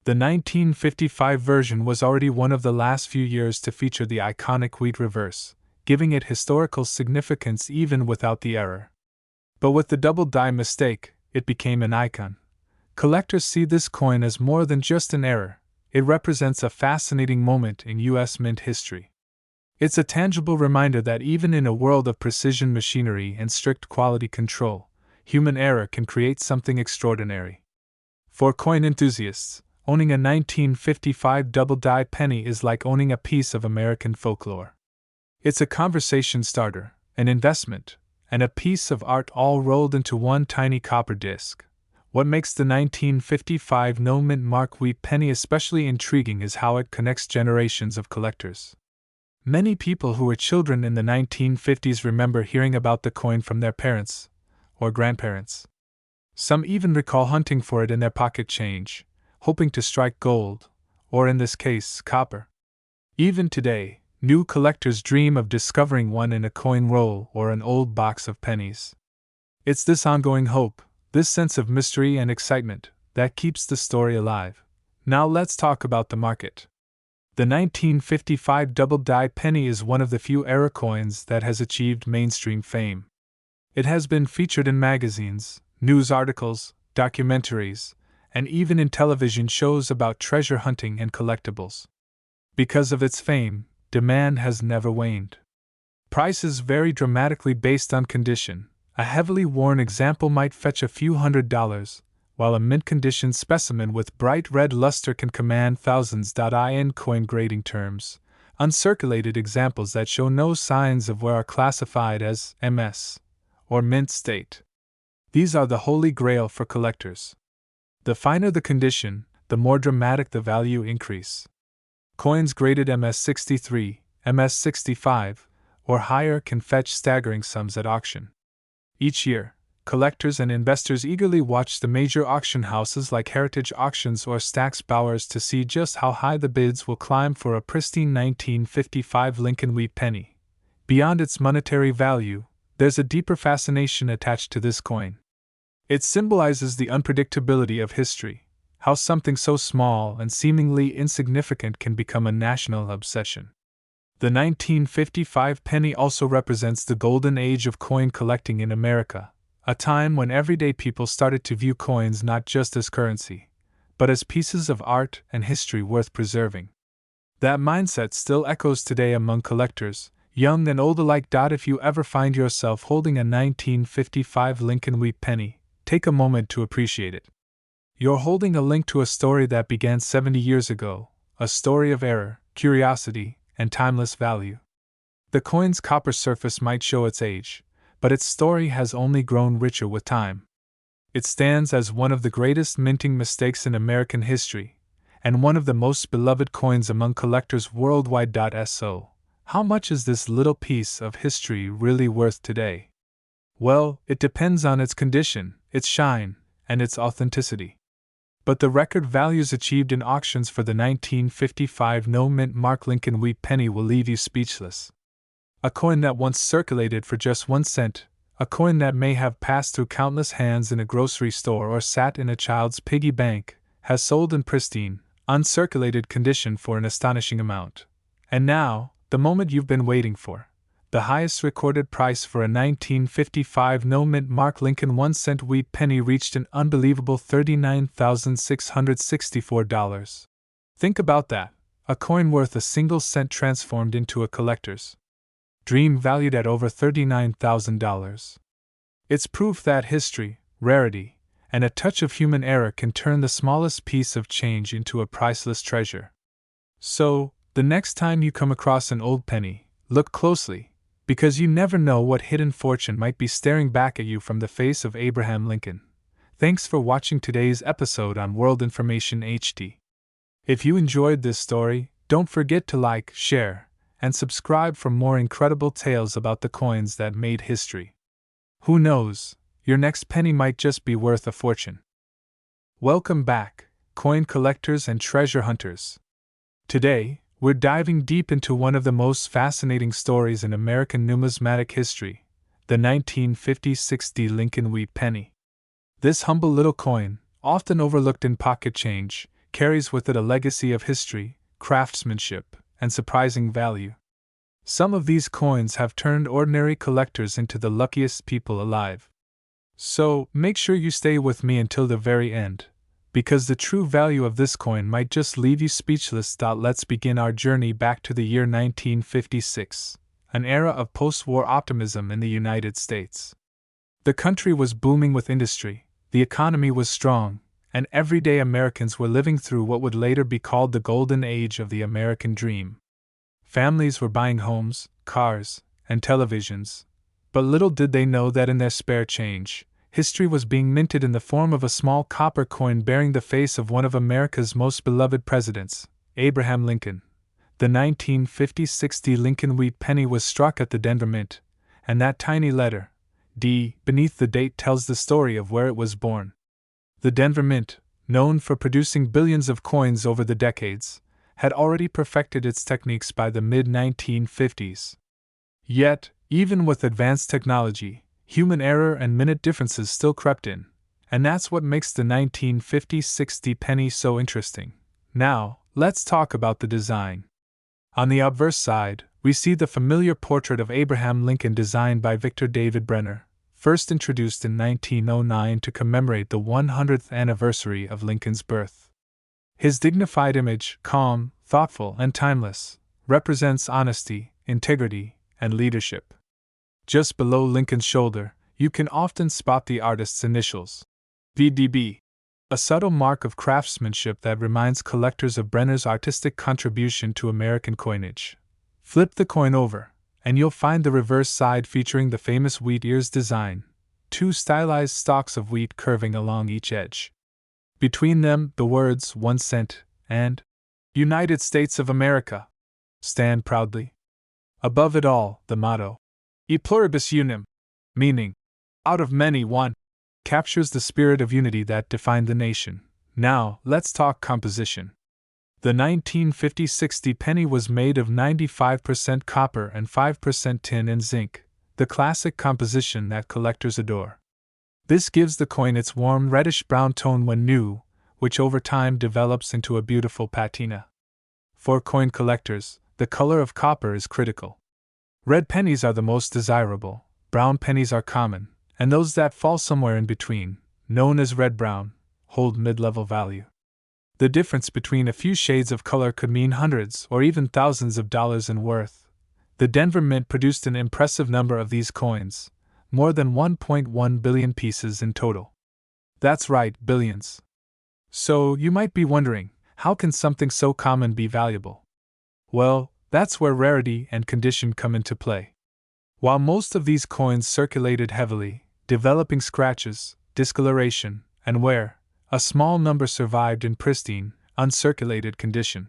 The 1955 version was already one of the last few years to feature the iconic wheat reverse, giving it historical significance even without the error. But with the double die mistake, it became an icon. Collectors see this coin as more than just an error, it represents a fascinating moment in U.S. mint history. It's a tangible reminder that even in a world of precision machinery and strict quality control, human error can create something extraordinary. For coin enthusiasts, owning a 1955 double-die penny is like owning a piece of American folklore. It's a conversation starter, an investment, and a piece of art all rolled into one tiny copper disc. What makes the 1955 no-mint mark wheat penny especially intriguing is how it connects generations of collectors. Many people who were children in the 1950s remember hearing about the coin from their parents or grandparents. Some even recall hunting for it in their pocket change, hoping to strike gold, or in this case, copper. Even today, new collectors dream of discovering one in a coin roll or an old box of pennies. It's this ongoing hope, this sense of mystery and excitement, that keeps the story alive. Now let's talk about the market. The 1955 double-die penny is one of the few era coins that has achieved mainstream fame. It has been featured in magazines, news articles, documentaries, and even in television shows about treasure hunting and collectibles. Because of its fame, demand has never waned. Prices vary dramatically based on condition. A heavily worn example might fetch a few $100s, while a mint-condition specimen with bright red luster can command thousands. In coin grading terms, uncirculated examples that show no signs of wear are classified as MS, or mint state. These are the holy grail for collectors. The finer the condition, the more dramatic the value increase. Coins graded MS63, MS65, or higher can fetch staggering sums at auction. Each year, collectors and investors eagerly watch the major auction houses like Heritage Auctions or Stack's Bowers to see just how high the bids will climb for a pristine 1955 Lincoln Wheat Penny. Beyond its monetary value, there's a deeper fascination attached to this coin. It symbolizes the unpredictability of history, how something so small and seemingly insignificant can become a national obsession. The 1955 penny also represents the golden age of coin collecting in America, a time when everyday people started to view coins not just as currency, but as pieces of art and history worth preserving. That mindset still echoes today among collectors, young and old alike. If you ever find yourself holding a 1955 Lincoln Wheat Penny, take a moment to appreciate it. You're holding a link to a story that began 70 years ago, a story of error, curiosity, and timeless value. The coin's copper surface might show its age, but its story has only grown richer with time. It stands as one of the greatest minting mistakes in American history, and one of the most beloved coins among collectors worldwide. So, how much is this little piece of history really worth today? Well, it depends on its condition, its shine, and its authenticity. But the record values achieved in auctions for the 1955 no-mint mark Lincoln Wheat Penny will leave you speechless. A coin that once circulated for just 1 cent, a coin that may have passed through countless hands in a grocery store or sat in a child's piggy bank, has sold in pristine, uncirculated condition for an astonishing amount. And now, the moment you've been waiting for. The highest recorded price for a 1955 no-mint mark Lincoln 1-cent wheat penny reached an unbelievable $39,664. Think about that, a coin worth a single cent transformed into a collector's dream valued at over $39,000. It's proof that history, rarity, and a touch of human error can turn the smallest piece of change into a priceless treasure. So, the next time you come across an old penny, look closely, because you never know what hidden fortune might be staring back at you from the face of Abraham Lincoln. Thanks for watching today's episode on World Information HD. If you enjoyed this story, don't forget to like, share, and subscribe for more incredible tales about the coins that made history. Who knows, your next penny might just be worth a fortune. Welcome back, coin collectors and treasure hunters. Today, we're diving deep into one of the most fascinating stories in American numismatic history, the 1950-60 Lincoln Wheat Penny. This humble little coin, often overlooked in pocket change, carries with it a legacy of history, craftsmanship, and surprising value. Some of these coins have turned ordinary collectors into the luckiest people alive. So, make sure you stay with me until the very end, because the true value of this coin might just leave you speechless. Let's begin our journey back to the year 1956, an era of post-war optimism in the United States. The country was booming with industry, the economy was strong, and everyday Americans were living through what would later be called the golden age of the American dream. Families were buying homes, cars, and televisions, but little did they know that in their spare change, history was being minted in the form of a small copper coin bearing the face of one of America's most beloved presidents, Abraham Lincoln. The 1950-60 Lincoln Wheat Penny was struck at the Denver Mint, and that tiny letter, D, beneath the date tells the story of where it was born. The Denver Mint, known for producing billions of coins over the decades, had already perfected its techniques by the mid-1950s. Yet, even with advanced technology, human error and minute differences still crept in, and that's what makes the 1950-60 penny so interesting. Now, let's talk about the design. On the obverse side, we see the familiar portrait of Abraham Lincoln designed by Victor David Brenner, first introduced in 1909 to commemorate the 100th anniversary of Lincoln's birth. His dignified image, calm, thoughtful, and timeless, represents honesty, integrity, and leadership. Just below Lincoln's shoulder, you can often spot the artist's initials, VDB, a subtle mark of craftsmanship that reminds collectors of Brenner's artistic contribution to American coinage. Flip the coin over, and you'll find the reverse side featuring the famous wheat ears design, two stylized stalks of wheat curving along each edge. Between them, the words 1 cent and United States of America stand proudly. Above it all, the motto, E pluribus unum, meaning, out of many one, captures the spirit of unity that defined the nation. Now, let's talk composition. The 1950-60 penny was made of 95% copper and 5% tin and zinc, the classic composition that collectors adore. This gives the coin its warm reddish-brown tone when new, which over time develops into a beautiful patina. For coin collectors, the color of copper is critical. Red pennies are the most desirable, brown pennies are common, and those that fall somewhere in between, known as red-brown, hold mid-level value. The difference between a few shades of color could mean hundreds or even thousands of dollars in worth. The Denver Mint produced an impressive number of these coins, more than 1.1 billion pieces in total. That's right, billions. So, you might be wondering, how can something so common be valuable? Well, that's where rarity and condition come into play. While most of these coins circulated heavily, developing scratches, discoloration, and wear, a small number survived in pristine, uncirculated condition.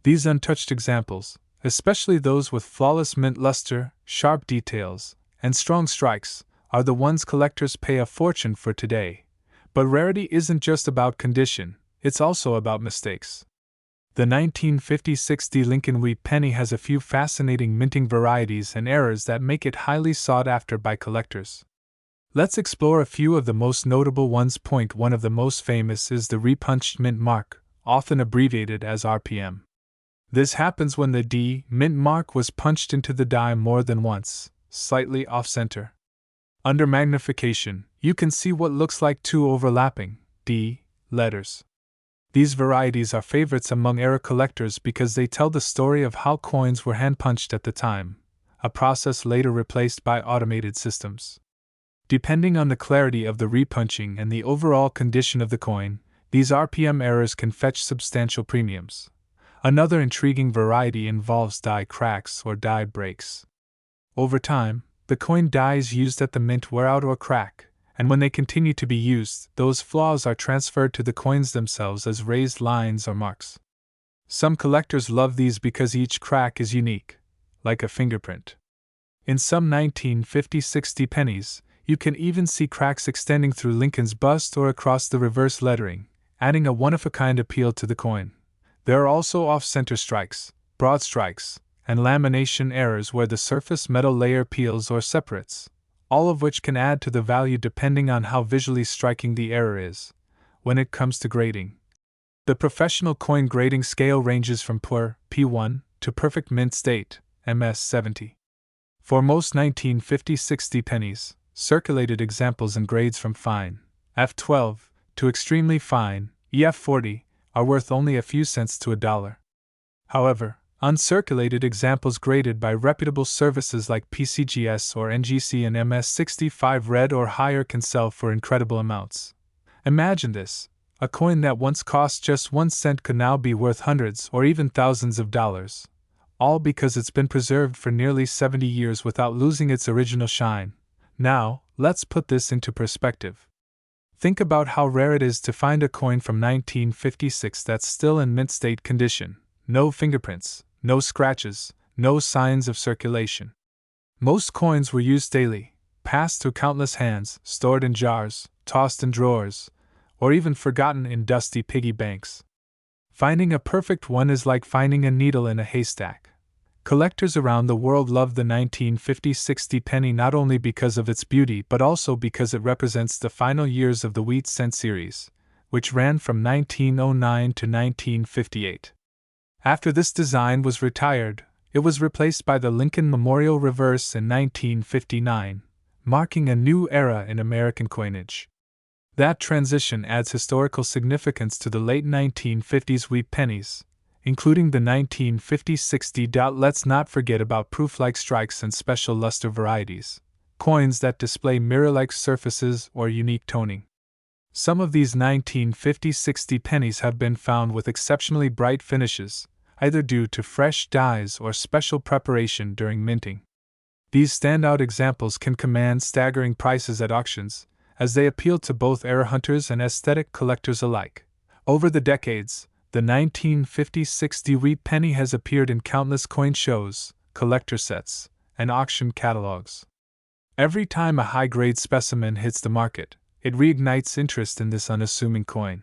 These untouched examples, especially those with flawless mint luster, sharp details, and strong strikes, are the ones collectors pay a fortune for today. But rarity isn't just about condition, it's also about mistakes. The 1950-60 Lincoln Wheat Penny has a few fascinating minting varieties and errors that make it highly sought after by collectors. Let's explore a few of the most notable ones. One of the most famous is the repunched mint mark, often abbreviated as RPM. This happens when the D mint mark was punched into the die more than once, slightly off-center. Under magnification, you can see what looks like two overlapping D letters. These varieties are favorites among era collectors because they tell the story of how coins were hand-punched at the time, a process later replaced by automated systems. Depending on the clarity of the repunching and the overall condition of the coin, these RPM errors can fetch substantial premiums. Another intriguing variety involves die cracks or die breaks. Over time, the coin dies used at the mint wear out or crack, and when they continue to be used, those flaws are transferred to the coins themselves as raised lines or marks. Some collectors love these because each crack is unique, like a fingerprint. In some 1950-60 pennies, you can even see cracks extending through Lincoln's bust or across the reverse lettering, adding a one-of-a-kind appeal to the coin. There are also off-center strikes, broad strikes, and lamination errors where the surface metal layer peels or separates, all of which can add to the value depending on how visually striking the error is. When it comes to grading, the professional coin grading scale ranges from poor, P1, to perfect mint state, MS-70. For most 1950-60 pennies, circulated examples and grades from fine, F12, to extremely fine, EF40, are worth only a few cents to $1. However, uncirculated examples graded by reputable services like PCGS or NGC and MS-65 red or higher can sell for incredible amounts. Imagine this: a coin that once cost just 1 cent could now be worth hundreds or even thousands of dollars, all because it's been preserved for nearly 70 years without losing its original shine. Now, let's put this into perspective. Think about how rare it is to find a coin from 1956 that's still in mint state condition. No fingerprints, no scratches, no signs of circulation. Most coins were used daily, passed through countless hands, stored in jars, tossed in drawers, or even forgotten in dusty piggy banks. Finding a perfect one is like finding a needle in a haystack. Collectors around the world love the 1950-60 penny not only because of its beauty but also because it represents the final years of the wheat cent series, which ran from 1909 to 1958. After this design was retired, it was replaced by the Lincoln Memorial Reverse in 1959, marking a new era in American coinage. That transition adds historical significance to the late 1950s wheat pennies, including the 1950-60. Let's not forget about proof-like strikes and special luster varieties, coins that display mirror-like surfaces or unique toning. Some of these 1950-60 pennies have been found with exceptionally bright finishes, either due to fresh dyes or special preparation during minting. These standout examples can command staggering prices at auctions, as they appeal to both era hunters and aesthetic collectors alike. Over the decades, the 1950-60 wheat penny has appeared in countless coin shows, collector sets, and auction catalogs. Every time a high-grade specimen hits the market, it reignites interest in this unassuming coin.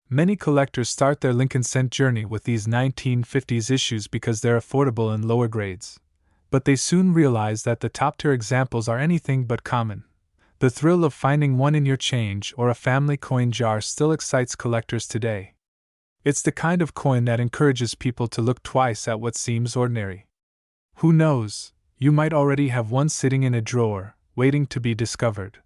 Many collectors start their Lincoln cent journey with these 1950s issues because they're affordable in lower grades. But they soon realize that the top-tier examples are anything but common. The thrill of finding one in your change or a family coin jar still excites collectors today. It's the kind of coin that encourages people to look twice at what seems ordinary. Who knows, you might already have one sitting in a drawer, waiting to be discovered.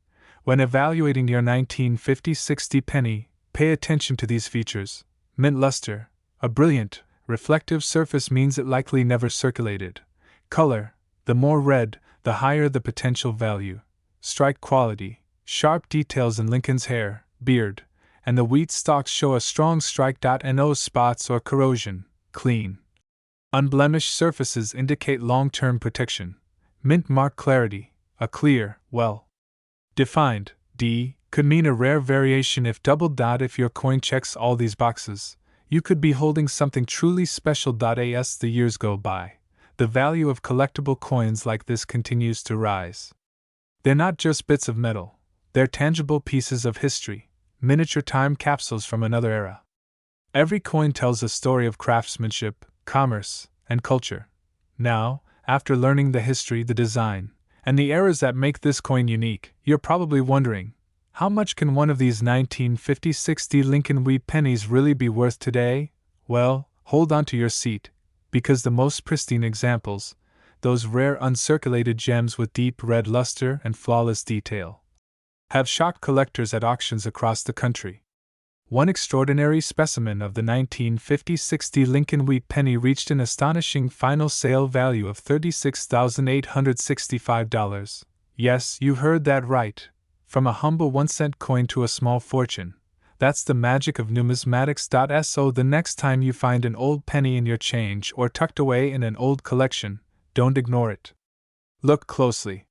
When evaluating your 1950-60 penny, pay attention to these features. Mint luster, a brilliant, reflective surface means it likely never circulated. Color, the more red, the higher the potential value. Strike quality, sharp details in Lincoln's hair, beard, and the wheat stalks show a strong strike. No spots or corrosion, clean. Unblemished surfaces indicate long-term protection. Mint mark clarity, a clear, well-defined D could mean a rare variation if doubled. If your coin checks all these boxes, you could be holding something truly special. As the years go by, the value of collectible coins like this continues to rise. They're not just bits of metal, they're tangible pieces of history, miniature time capsules from another era. Every coin tells a story of craftsmanship, commerce, and culture. Now, after learning the history, the design, and the eras that make this coin unique, you're probably wondering, how much can one of these 1950-60 Lincoln Wheat Pennies really be worth today? Well, hold on to your seat, because the most pristine examples, those rare uncirculated gems with deep red luster and flawless detail, have shocked collectors at auctions across the country. One extraordinary specimen of the 1950-60 Lincoln Wheat Penny reached an astonishing final sale value of $36,865. Yes, you heard that right. From a humble 1-cent coin to a small fortune. That's the magic of numismatics. So the next time you find an old penny in your change or tucked away in an old collection, don't ignore it. Look closely.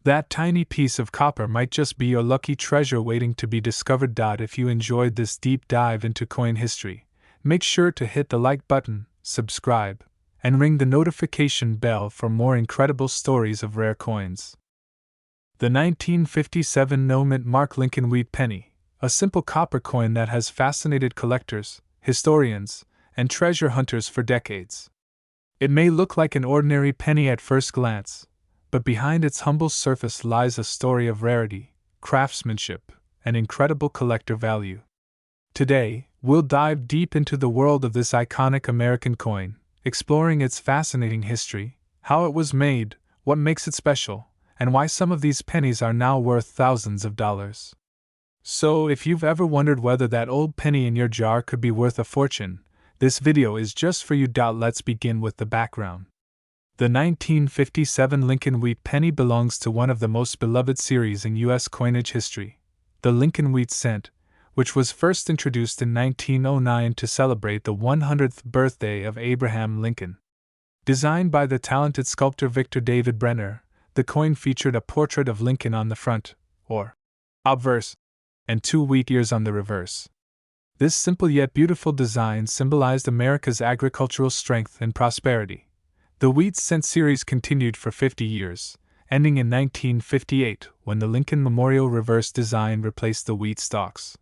That tiny piece of copper might just be your lucky treasure waiting to be discovered. If you enjoyed this deep dive into coin history, make sure to hit the like button, subscribe, and ring the notification bell for more incredible stories of rare coins. The 1957 no-mint mark Lincoln Wheat Penny, a simple copper coin that has fascinated collectors, historians, and treasure hunters for decades. It may look like an ordinary penny at first glance, but behind its humble surface lies a story of rarity, craftsmanship, and incredible collector value. Today, we'll dive deep into the world of this iconic American coin, exploring its fascinating history, how it was made, what makes it special, and why some of these pennies are now worth thousands of dollars. So, if you've ever wondered whether that old penny in your jar could be worth a fortune, this video is just for you. Let's begin with the background. The 1957 Lincoln Wheat Penny belongs to one of the most beloved series in U.S. coinage history, the Lincoln Wheat Cent, which was first introduced in 1909 to celebrate the 100th birthday of Abraham Lincoln. Designed by the talented sculptor Victor David Brenner, the coin featured a portrait of Lincoln on the front, or obverse, and 2 wheat ears on the reverse. This simple yet beautiful design symbolized America's agricultural strength and prosperity. The Wheat Cent series continued for 50 years, ending in 1958 when the Lincoln Memorial reverse design replaced the wheat stalks.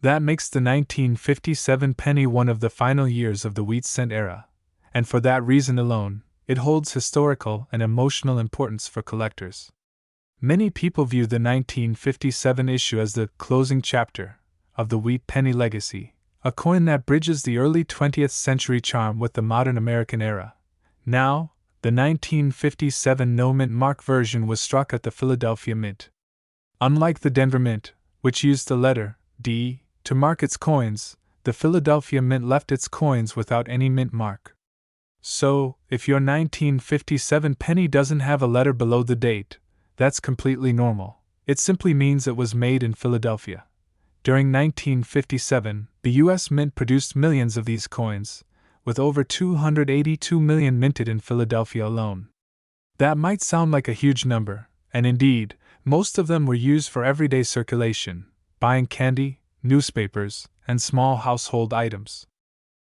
That makes the 1957 penny one of the final years of the wheat cent era, and for that reason alone, it holds historical and emotional importance for collectors. Many people view the 1957 issue as the closing chapter of the wheat penny legacy, a coin that bridges the early 20th century charm with the modern American era. Now, the 1957 no-mint mark version was struck at the Philadelphia Mint. Unlike the Denver Mint, which used the letter D to mark its coins, the Philadelphia Mint left its coins without any mint mark. So, if your 1957 penny doesn't have a letter below the date, that's completely normal. It simply means it was made in Philadelphia. During 1957, the U.S. Mint produced millions of these coins, with over 282 million minted in Philadelphia alone. That might sound like a huge number, and indeed, most of them were used for everyday circulation, buying candy, newspapers, and small household items.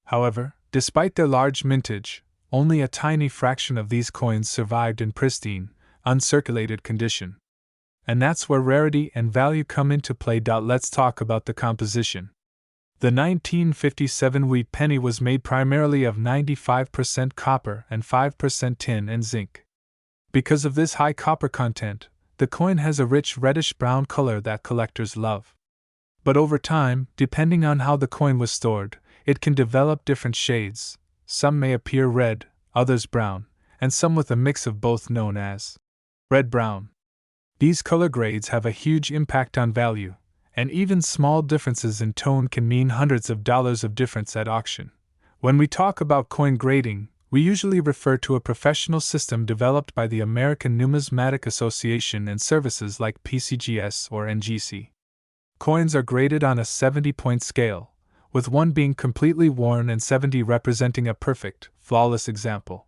However, despite their large mintage, only a tiny fraction of these coins survived in pristine, uncirculated condition. And that's where rarity and value come into play. Let's talk about the composition. The 1957 wheat penny was made primarily of 95% copper and 5% tin and zinc. Because of this high copper content, the coin has a rich reddish-brown color that collectors love. But over time, depending on how the coin was stored, it can develop different shades. Some may appear red, others brown, and some with a mix of both known as red-brown. These color grades have a huge impact on value, and even small differences in tone can mean hundreds of dollars of difference at auction. When we talk about coin grading, we usually refer to a professional system developed by the American Numismatic Association and services like PCGS or NGC. Coins are graded on a 70-point scale, with 1 being completely worn and 70 representing a perfect, flawless example.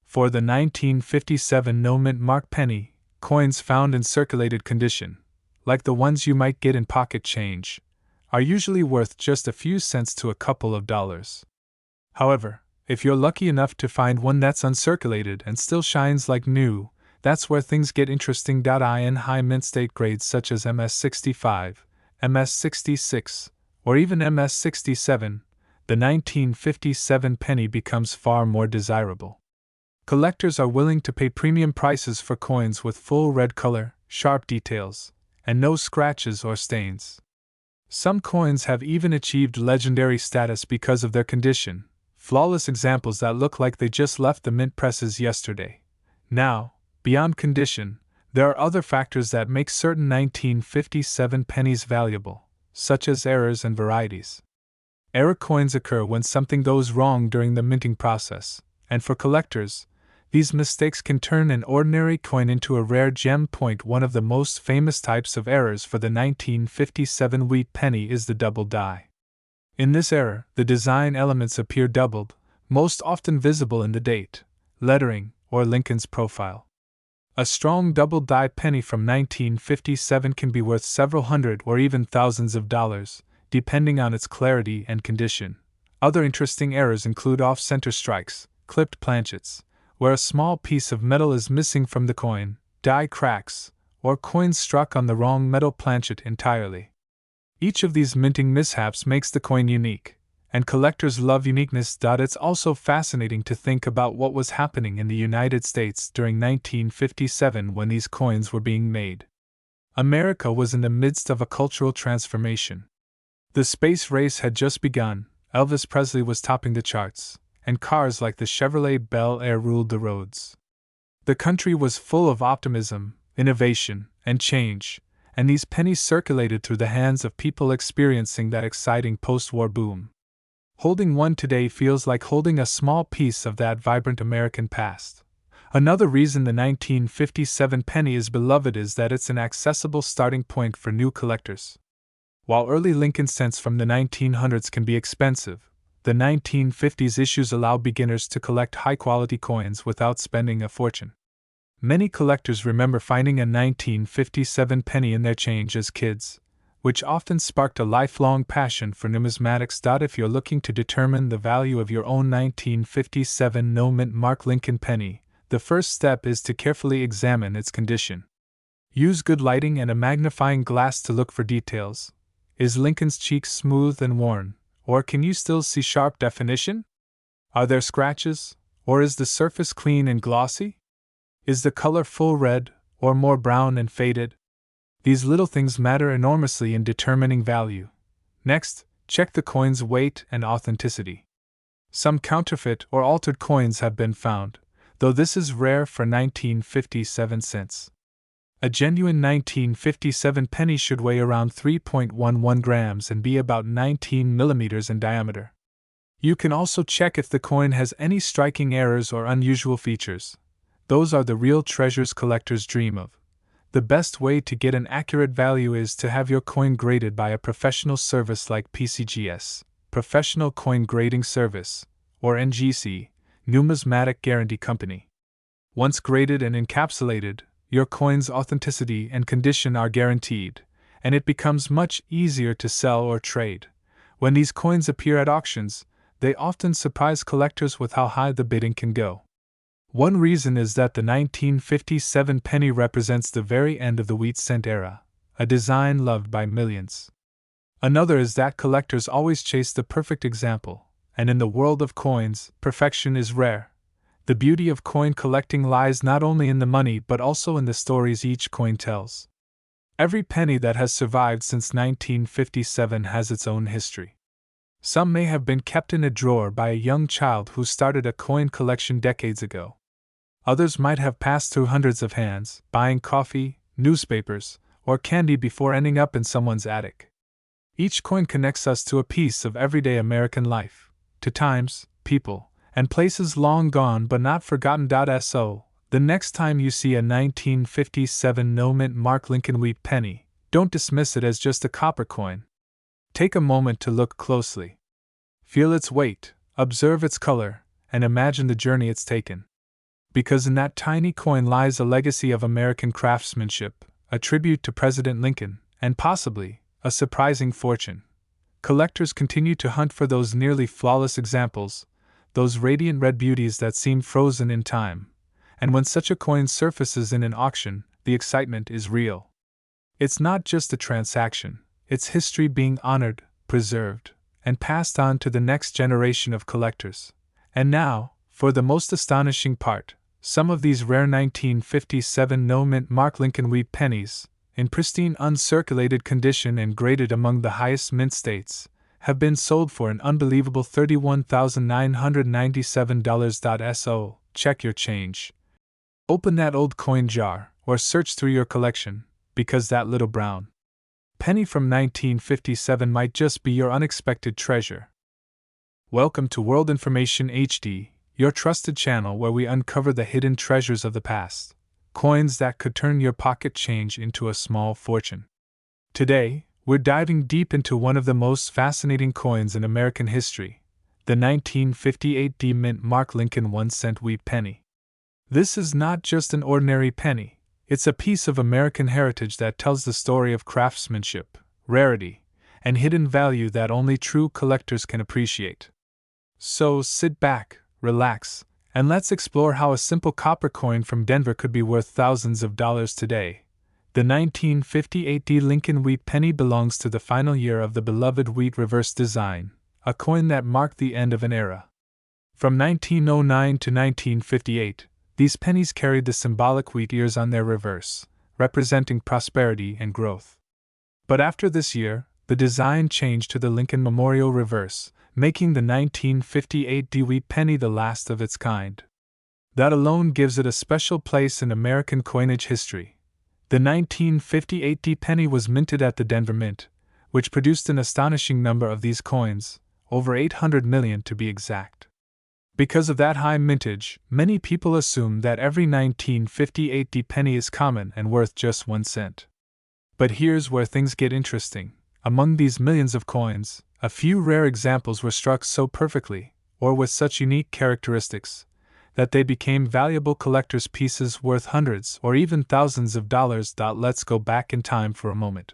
For the 1957 no-mint mark penny, coins found in circulated condition, like the ones you might get in pocket change, are usually worth just a few cents to a couple of dollars. However, if you're lucky enough to find one that's uncirculated and still shines like new, that's where things get interesting. In high mint state grades such as MS65, MS66, or even MS67, the 1957 penny becomes far more desirable. Collectors are willing to pay premium prices for coins with full red color, sharp details, and no scratches or stains. Some coins have even achieved legendary status because of their condition, flawless examples that look like they just left the mint presses yesterday. Now, beyond condition, there are other factors that make certain 1957 pennies valuable, such as errors and varieties. Error coins occur when something goes wrong during the minting process, and for collectors, these mistakes can turn an ordinary coin into a rare gem. One of the most famous types of errors for the 1957 wheat penny is the double die. In this error, the design elements appear doubled, most often visible in the date, lettering, or Lincoln's profile. A strong double die penny from 1957 can be worth several hundred or even thousands of dollars, depending on its clarity and condition. Other interesting errors include off-center strikes, clipped planchets, where a small piece of metal is missing from the coin, die cracks, or coins struck on the wrong metal planchet entirely. Each of these minting mishaps makes the coin unique, and collectors love uniqueness. It's also fascinating to think about what was happening in the United States during 1957 when these coins were being made. America was in the midst of a cultural transformation. The space race had just begun, Elvis Presley was topping the charts, and cars like the Chevrolet Bel Air ruled the roads. The country was full of optimism, innovation, and change, and these pennies circulated through the hands of people experiencing that exciting post-war boom. Holding one today feels like holding a small piece of that vibrant American past. Another reason the 1957 penny is beloved is that it's an accessible starting point for new collectors. While early Lincoln cents from the 1900s can be expensive, the 1950s issues allow beginners to collect high-quality coins without spending a fortune. Many collectors remember finding a 1957 penny in their change as kids, which often sparked a lifelong passion for numismatics. If you're looking to determine the value of your own 1957 no-mint mark Lincoln penny, the first step is to carefully examine its condition. Use good lighting and a magnifying glass to look for details. Is Lincoln's cheek smooth and worn, or can you still see sharp definition? Are there scratches, or is the surface clean and glossy? Is the color full red, or more brown and faded? These little things matter enormously in determining value. Next, check the coin's weight and authenticity. Some counterfeit or altered coins have been found, though this is rare for 1957 cents. A genuine 1957 penny should weigh around 3.11 grams and be about 19 millimeters in diameter. You can also check if the coin has any striking errors or unusual features. Those are the real treasures collectors dream of. The best way to get an accurate value is to have your coin graded by a professional service like PCGS, Professional Coin Grading Service, or NGC, Numismatic Guarantee Company. Once graded and encapsulated, your coin's authenticity and condition are guaranteed, and it becomes much easier to sell or trade. When these coins appear at auctions, they often surprise collectors with how high the bidding can go. One reason is that the 1957 penny represents the very end of the wheat cent era, a design loved by millions. Another is that collectors always chase the perfect example, and in the world of coins, perfection is rare. The beauty of coin collecting lies not only in the money but also in the stories each coin tells. Every penny that has survived since 1957 has its own history. Some may have been kept in a drawer by a young child who started a coin collection decades ago. Others might have passed through hundreds of hands, buying coffee, newspapers, or candy before ending up in someone's attic. Each coin connects us to a piece of everyday American life, to times, people, and places long gone but not forgotten. So, the next time you see a 1957 no-mint mark Lincoln Wheat Penny, don't dismiss it as just a copper coin. Take a moment to look closely. Feel its weight, observe its color, and imagine the journey it's taken. Because in that tiny coin lies a legacy of American craftsmanship, a tribute to President Lincoln, and possibly, a surprising fortune. Collectors continue to hunt for those nearly flawless examples, those radiant red beauties that seem frozen in time. And when such a coin surfaces in an auction, the excitement is real. It's not just a transaction, it's history being honored, preserved, and passed on to the next generation of collectors. And now, for the most astonishing part, some of these rare 1957 no-mint mark Lincoln Wheat Pennies, in pristine uncirculated condition and graded among the highest mint states, have been sold for an unbelievable $31,997. So, check your change. Open that old coin jar, or search through your collection, because that little brown penny from 1957 might just be your unexpected treasure. Welcome to World Information HD, your trusted channel where we uncover the hidden treasures of the past, coins that could turn your pocket change into a small fortune. Today, we're diving deep into one of the most fascinating coins in American history, the 1958 D-Mint mark Lincoln 1-cent wheat penny. This is not just an ordinary penny, it's a piece of American heritage that tells the story of craftsmanship, rarity, and hidden value that only true collectors can appreciate. So sit back, relax, and let's explore how a simple copper coin from Denver could be worth thousands of dollars today. The 1958 D Lincoln Wheat Penny belongs to the final year of the beloved wheat reverse design, a coin that marked the end of an era. From 1909 to 1958, these pennies carried the symbolic wheat ears on their reverse, representing prosperity and growth. But after this year, the design changed to the Lincoln Memorial reverse, making the 1958 D Wheat Penny the last of its kind. That alone gives it a special place in American coinage history. The 1958 D penny was minted at the Denver Mint, which produced an astonishing number of these coins, over 800 million to be exact. Because of that high mintage, many people assume that every 1958 D penny is common and worth just 1 cent. But here's where things get interesting. Among these millions of coins, a few rare examples were struck so perfectly, or with such unique characteristics, that they became valuable collector's pieces worth hundreds or even thousands of dollars. Let's go back in time for a moment.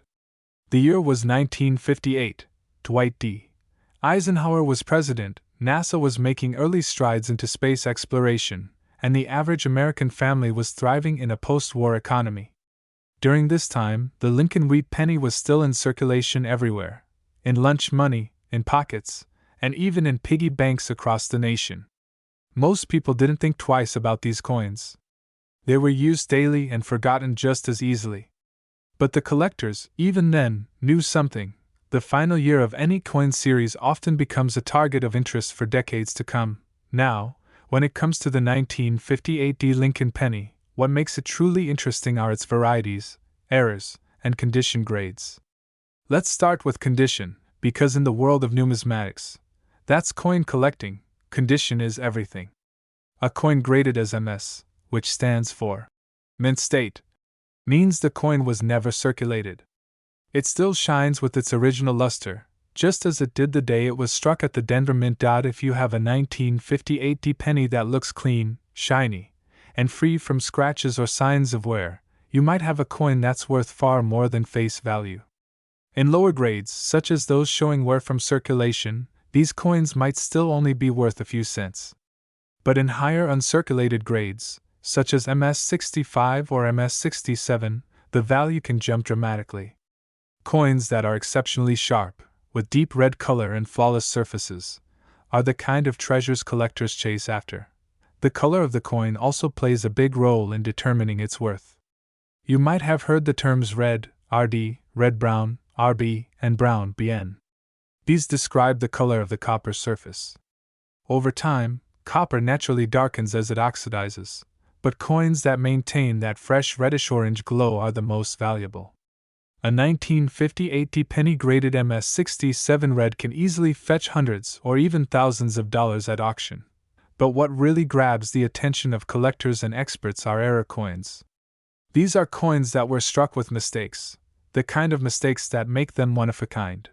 The year was 1958. Dwight D. Eisenhower was president, NASA was making early strides into space exploration, and the average American family was thriving in a post-war economy. During this time, the Lincoln Wheat Penny was still in circulation everywhere, in lunch money, in pockets, and even in piggy banks across the nation. Most people didn't think twice about these coins. They were used daily and forgotten just as easily. But the collectors, even then, knew something. The final year of any coin series often becomes a target of interest for decades to come. Now, when it comes to the 1958 Lincoln Penny, what makes it truly interesting are its varieties, errors, and condition grades. Let's start with condition, because in the world of numismatics, that's coin collecting, condition is everything. A coin graded as MS, which stands for mint state, means the coin was never circulated. It still shines with its original luster, just as it did the day it was struck at the Denver Mint. If you have a 1958 penny that looks clean, shiny, and free from scratches or signs of wear, you might have a coin that's worth far more than face value. In lower grades, such as those showing wear from circulation, these coins might still only be worth a few cents. But in higher uncirculated grades, such as MS-65 or MS-67, the value can jump dramatically. Coins that are exceptionally sharp, with deep red color and flawless surfaces, are the kind of treasures collectors chase after. The color of the coin also plays a big role in determining its worth. You might have heard the terms red, RD, red-brown, RB, and brown, BN. These describe the color of the copper surface. Over time, copper naturally darkens as it oxidizes, but coins that maintain that fresh reddish-orange glow are the most valuable. A 1958 penny graded MS-67 red can easily fetch hundreds or even thousands of dollars at auction. But what really grabs the attention of collectors and experts are error coins. These are coins that were struck with mistakes, the kind of mistakes that make them one of a kind.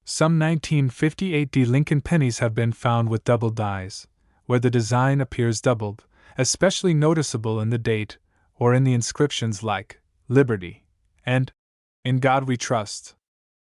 Some 1958 Lincoln pennies have been found with doubled dies, where the design appears doubled, especially noticeable in the date or in the inscriptions like Liberty and In God We Trust.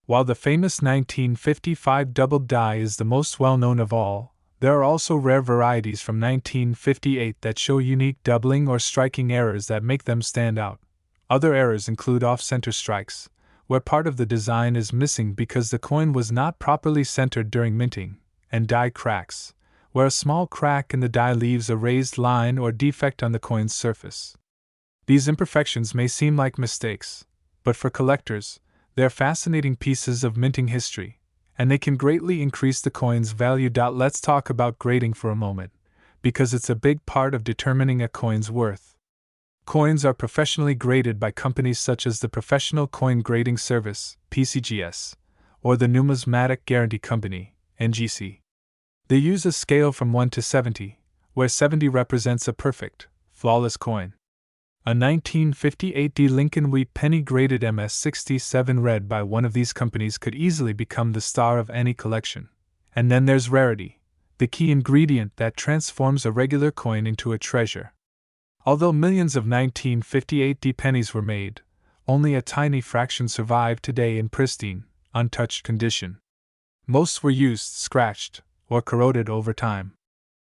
While the famous 1955 doubled die is the most well-known of all, there are also rare varieties from 1958 that show unique doubling or striking errors that make them stand out. Other errors include off-center strikes, where part of the design is missing because the coin was not properly centered during minting, and die cracks, where a small crack in the die leaves a raised line or defect on the coin's surface. These imperfections may seem like mistakes, but for collectors, they're fascinating pieces of minting history, and they can greatly increase the coin's value. Let's talk about grading for a moment, because it's a big part of determining a coin's worth. Coins are professionally graded by companies such as the Professional Coin Grading Service, PCGS, or the Numismatic Guarantee Company, NGC. They use a scale from 1 to 70, where 70 represents a perfect, flawless coin. A 1958 Lincoln Wheat Penny graded MS-67 red by one of these companies could easily become the star of any collection. And then there's rarity, the key ingredient that transforms a regular coin into a treasure. Although millions of 1958 pennies were made, only a tiny fraction survive today in pristine, untouched condition. Most were used, scratched, or corroded over time.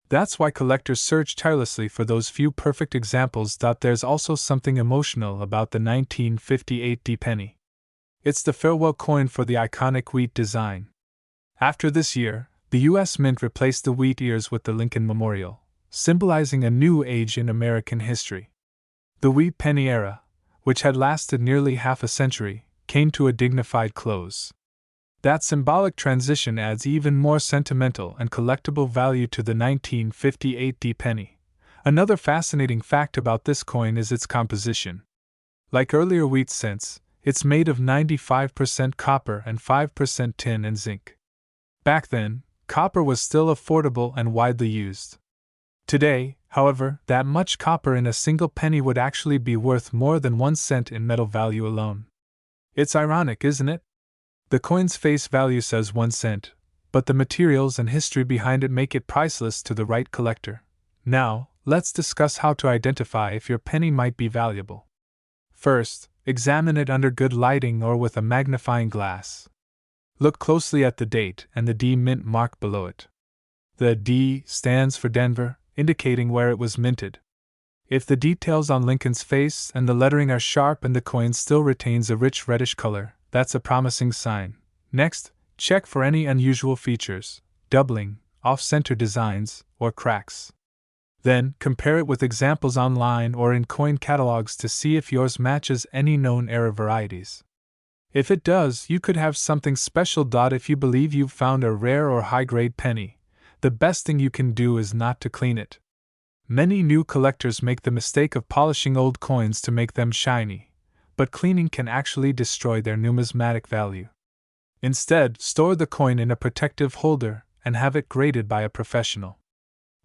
That's why collectors search tirelessly for those few perfect examples. There's also something emotional about the 1958 penny. It's the farewell coin for the iconic wheat design. After this year, the U.S. Mint replaced the wheat ears with the Lincoln Memorial, symbolizing a new age in American history. The wheat penny era, which had lasted nearly half a century, came to a dignified close. That symbolic transition adds even more sentimental and collectible value to the 1958 penny. Another fascinating fact about this coin is its composition. Like earlier wheat cents, it's made of 95% copper and 5% tin and zinc. Back then, copper was still affordable and widely used. Today, however, that much copper in a single penny would actually be worth more than 1 cent in metal value alone. It's ironic, isn't it? The coin's face value says 1 cent, but the materials and history behind it make it priceless to the right collector. Now, let's discuss how to identify if your penny might be valuable. First, examine it under good lighting or with a magnifying glass. Look closely at the date and the D mint mark below it. The D stands for Denver, indicating where it was minted. If the details on Lincoln's face and the lettering are sharp and the coin still retains a rich reddish color, that's a promising sign. Next, check for any unusual features, doubling, off-center designs, or cracks. Then, compare it with examples online or in coin catalogs to see if yours matches any known error varieties. If it does, you could have something special. If you believe you've found a rare or high-grade penny, the best thing you can do is not to clean it. Many new collectors make the mistake of polishing old coins to make them shiny, but cleaning can actually destroy their numismatic value. Instead, store the coin in a protective holder and have it graded by a professional.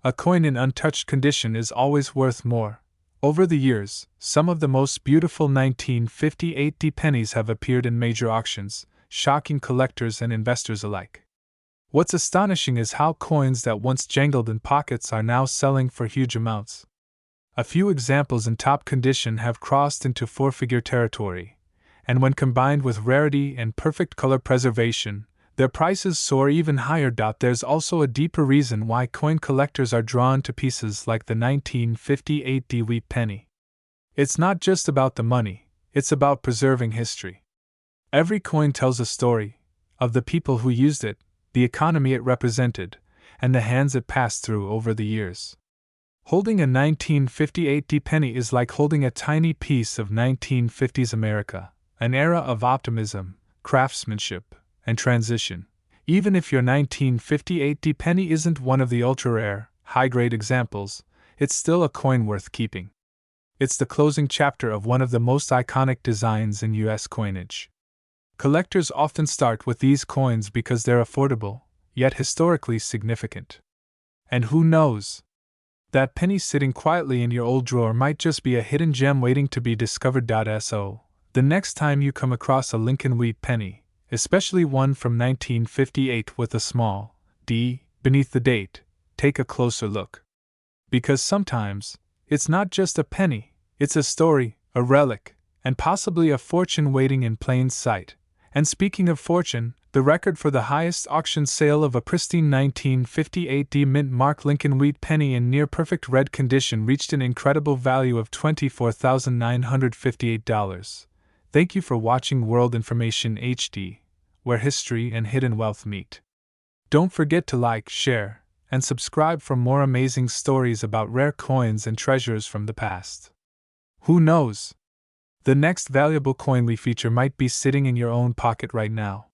A coin in untouched condition is always worth more. Over the years, some of the most beautiful 1958 pennies have appeared in major auctions, shocking collectors and investors alike. What's astonishing is how coins that once jangled in pockets are now selling for huge amounts. A few examples in top condition have crossed into four-figure territory, and when combined with rarity and perfect color preservation, their prices soar even higher. There's also a deeper reason why coin collectors are drawn to pieces like the 1958 wheat penny. It's not just about the money, it's about preserving history. Every coin tells a story of the people who used it, the economy it represented, and the hands it passed through over the years. Holding a 1958 penny is like holding a tiny piece of 1950s America, an era of optimism, craftsmanship, and transition. Even if your 1958 penny isn't one of the ultra-rare, high-grade examples, it's still a coin worth keeping. It's the closing chapter of one of the most iconic designs in U.S. coinage. Collectors often start with these coins because they're affordable, yet historically significant. And who knows? That penny sitting quietly in your old drawer might just be a hidden gem waiting to be discovered. So, the next time you come across a Lincoln Wheat penny, especially one from 1958 with a small D beneath the date, take a closer look. Because sometimes, it's not just a penny, it's a story, a relic, and possibly a fortune waiting in plain sight. And speaking of fortune, the record for the highest auction sale of a pristine 1958 mint mark Lincoln Wheat penny in near-perfect red condition reached an incredible value of $24,958. Thank you for watching World Information HD, where history and hidden wealth meet. Don't forget to like, share, and subscribe for more amazing stories about rare coins and treasures from the past. Who knows? The next valuable coin we feature might be sitting in your own pocket right now.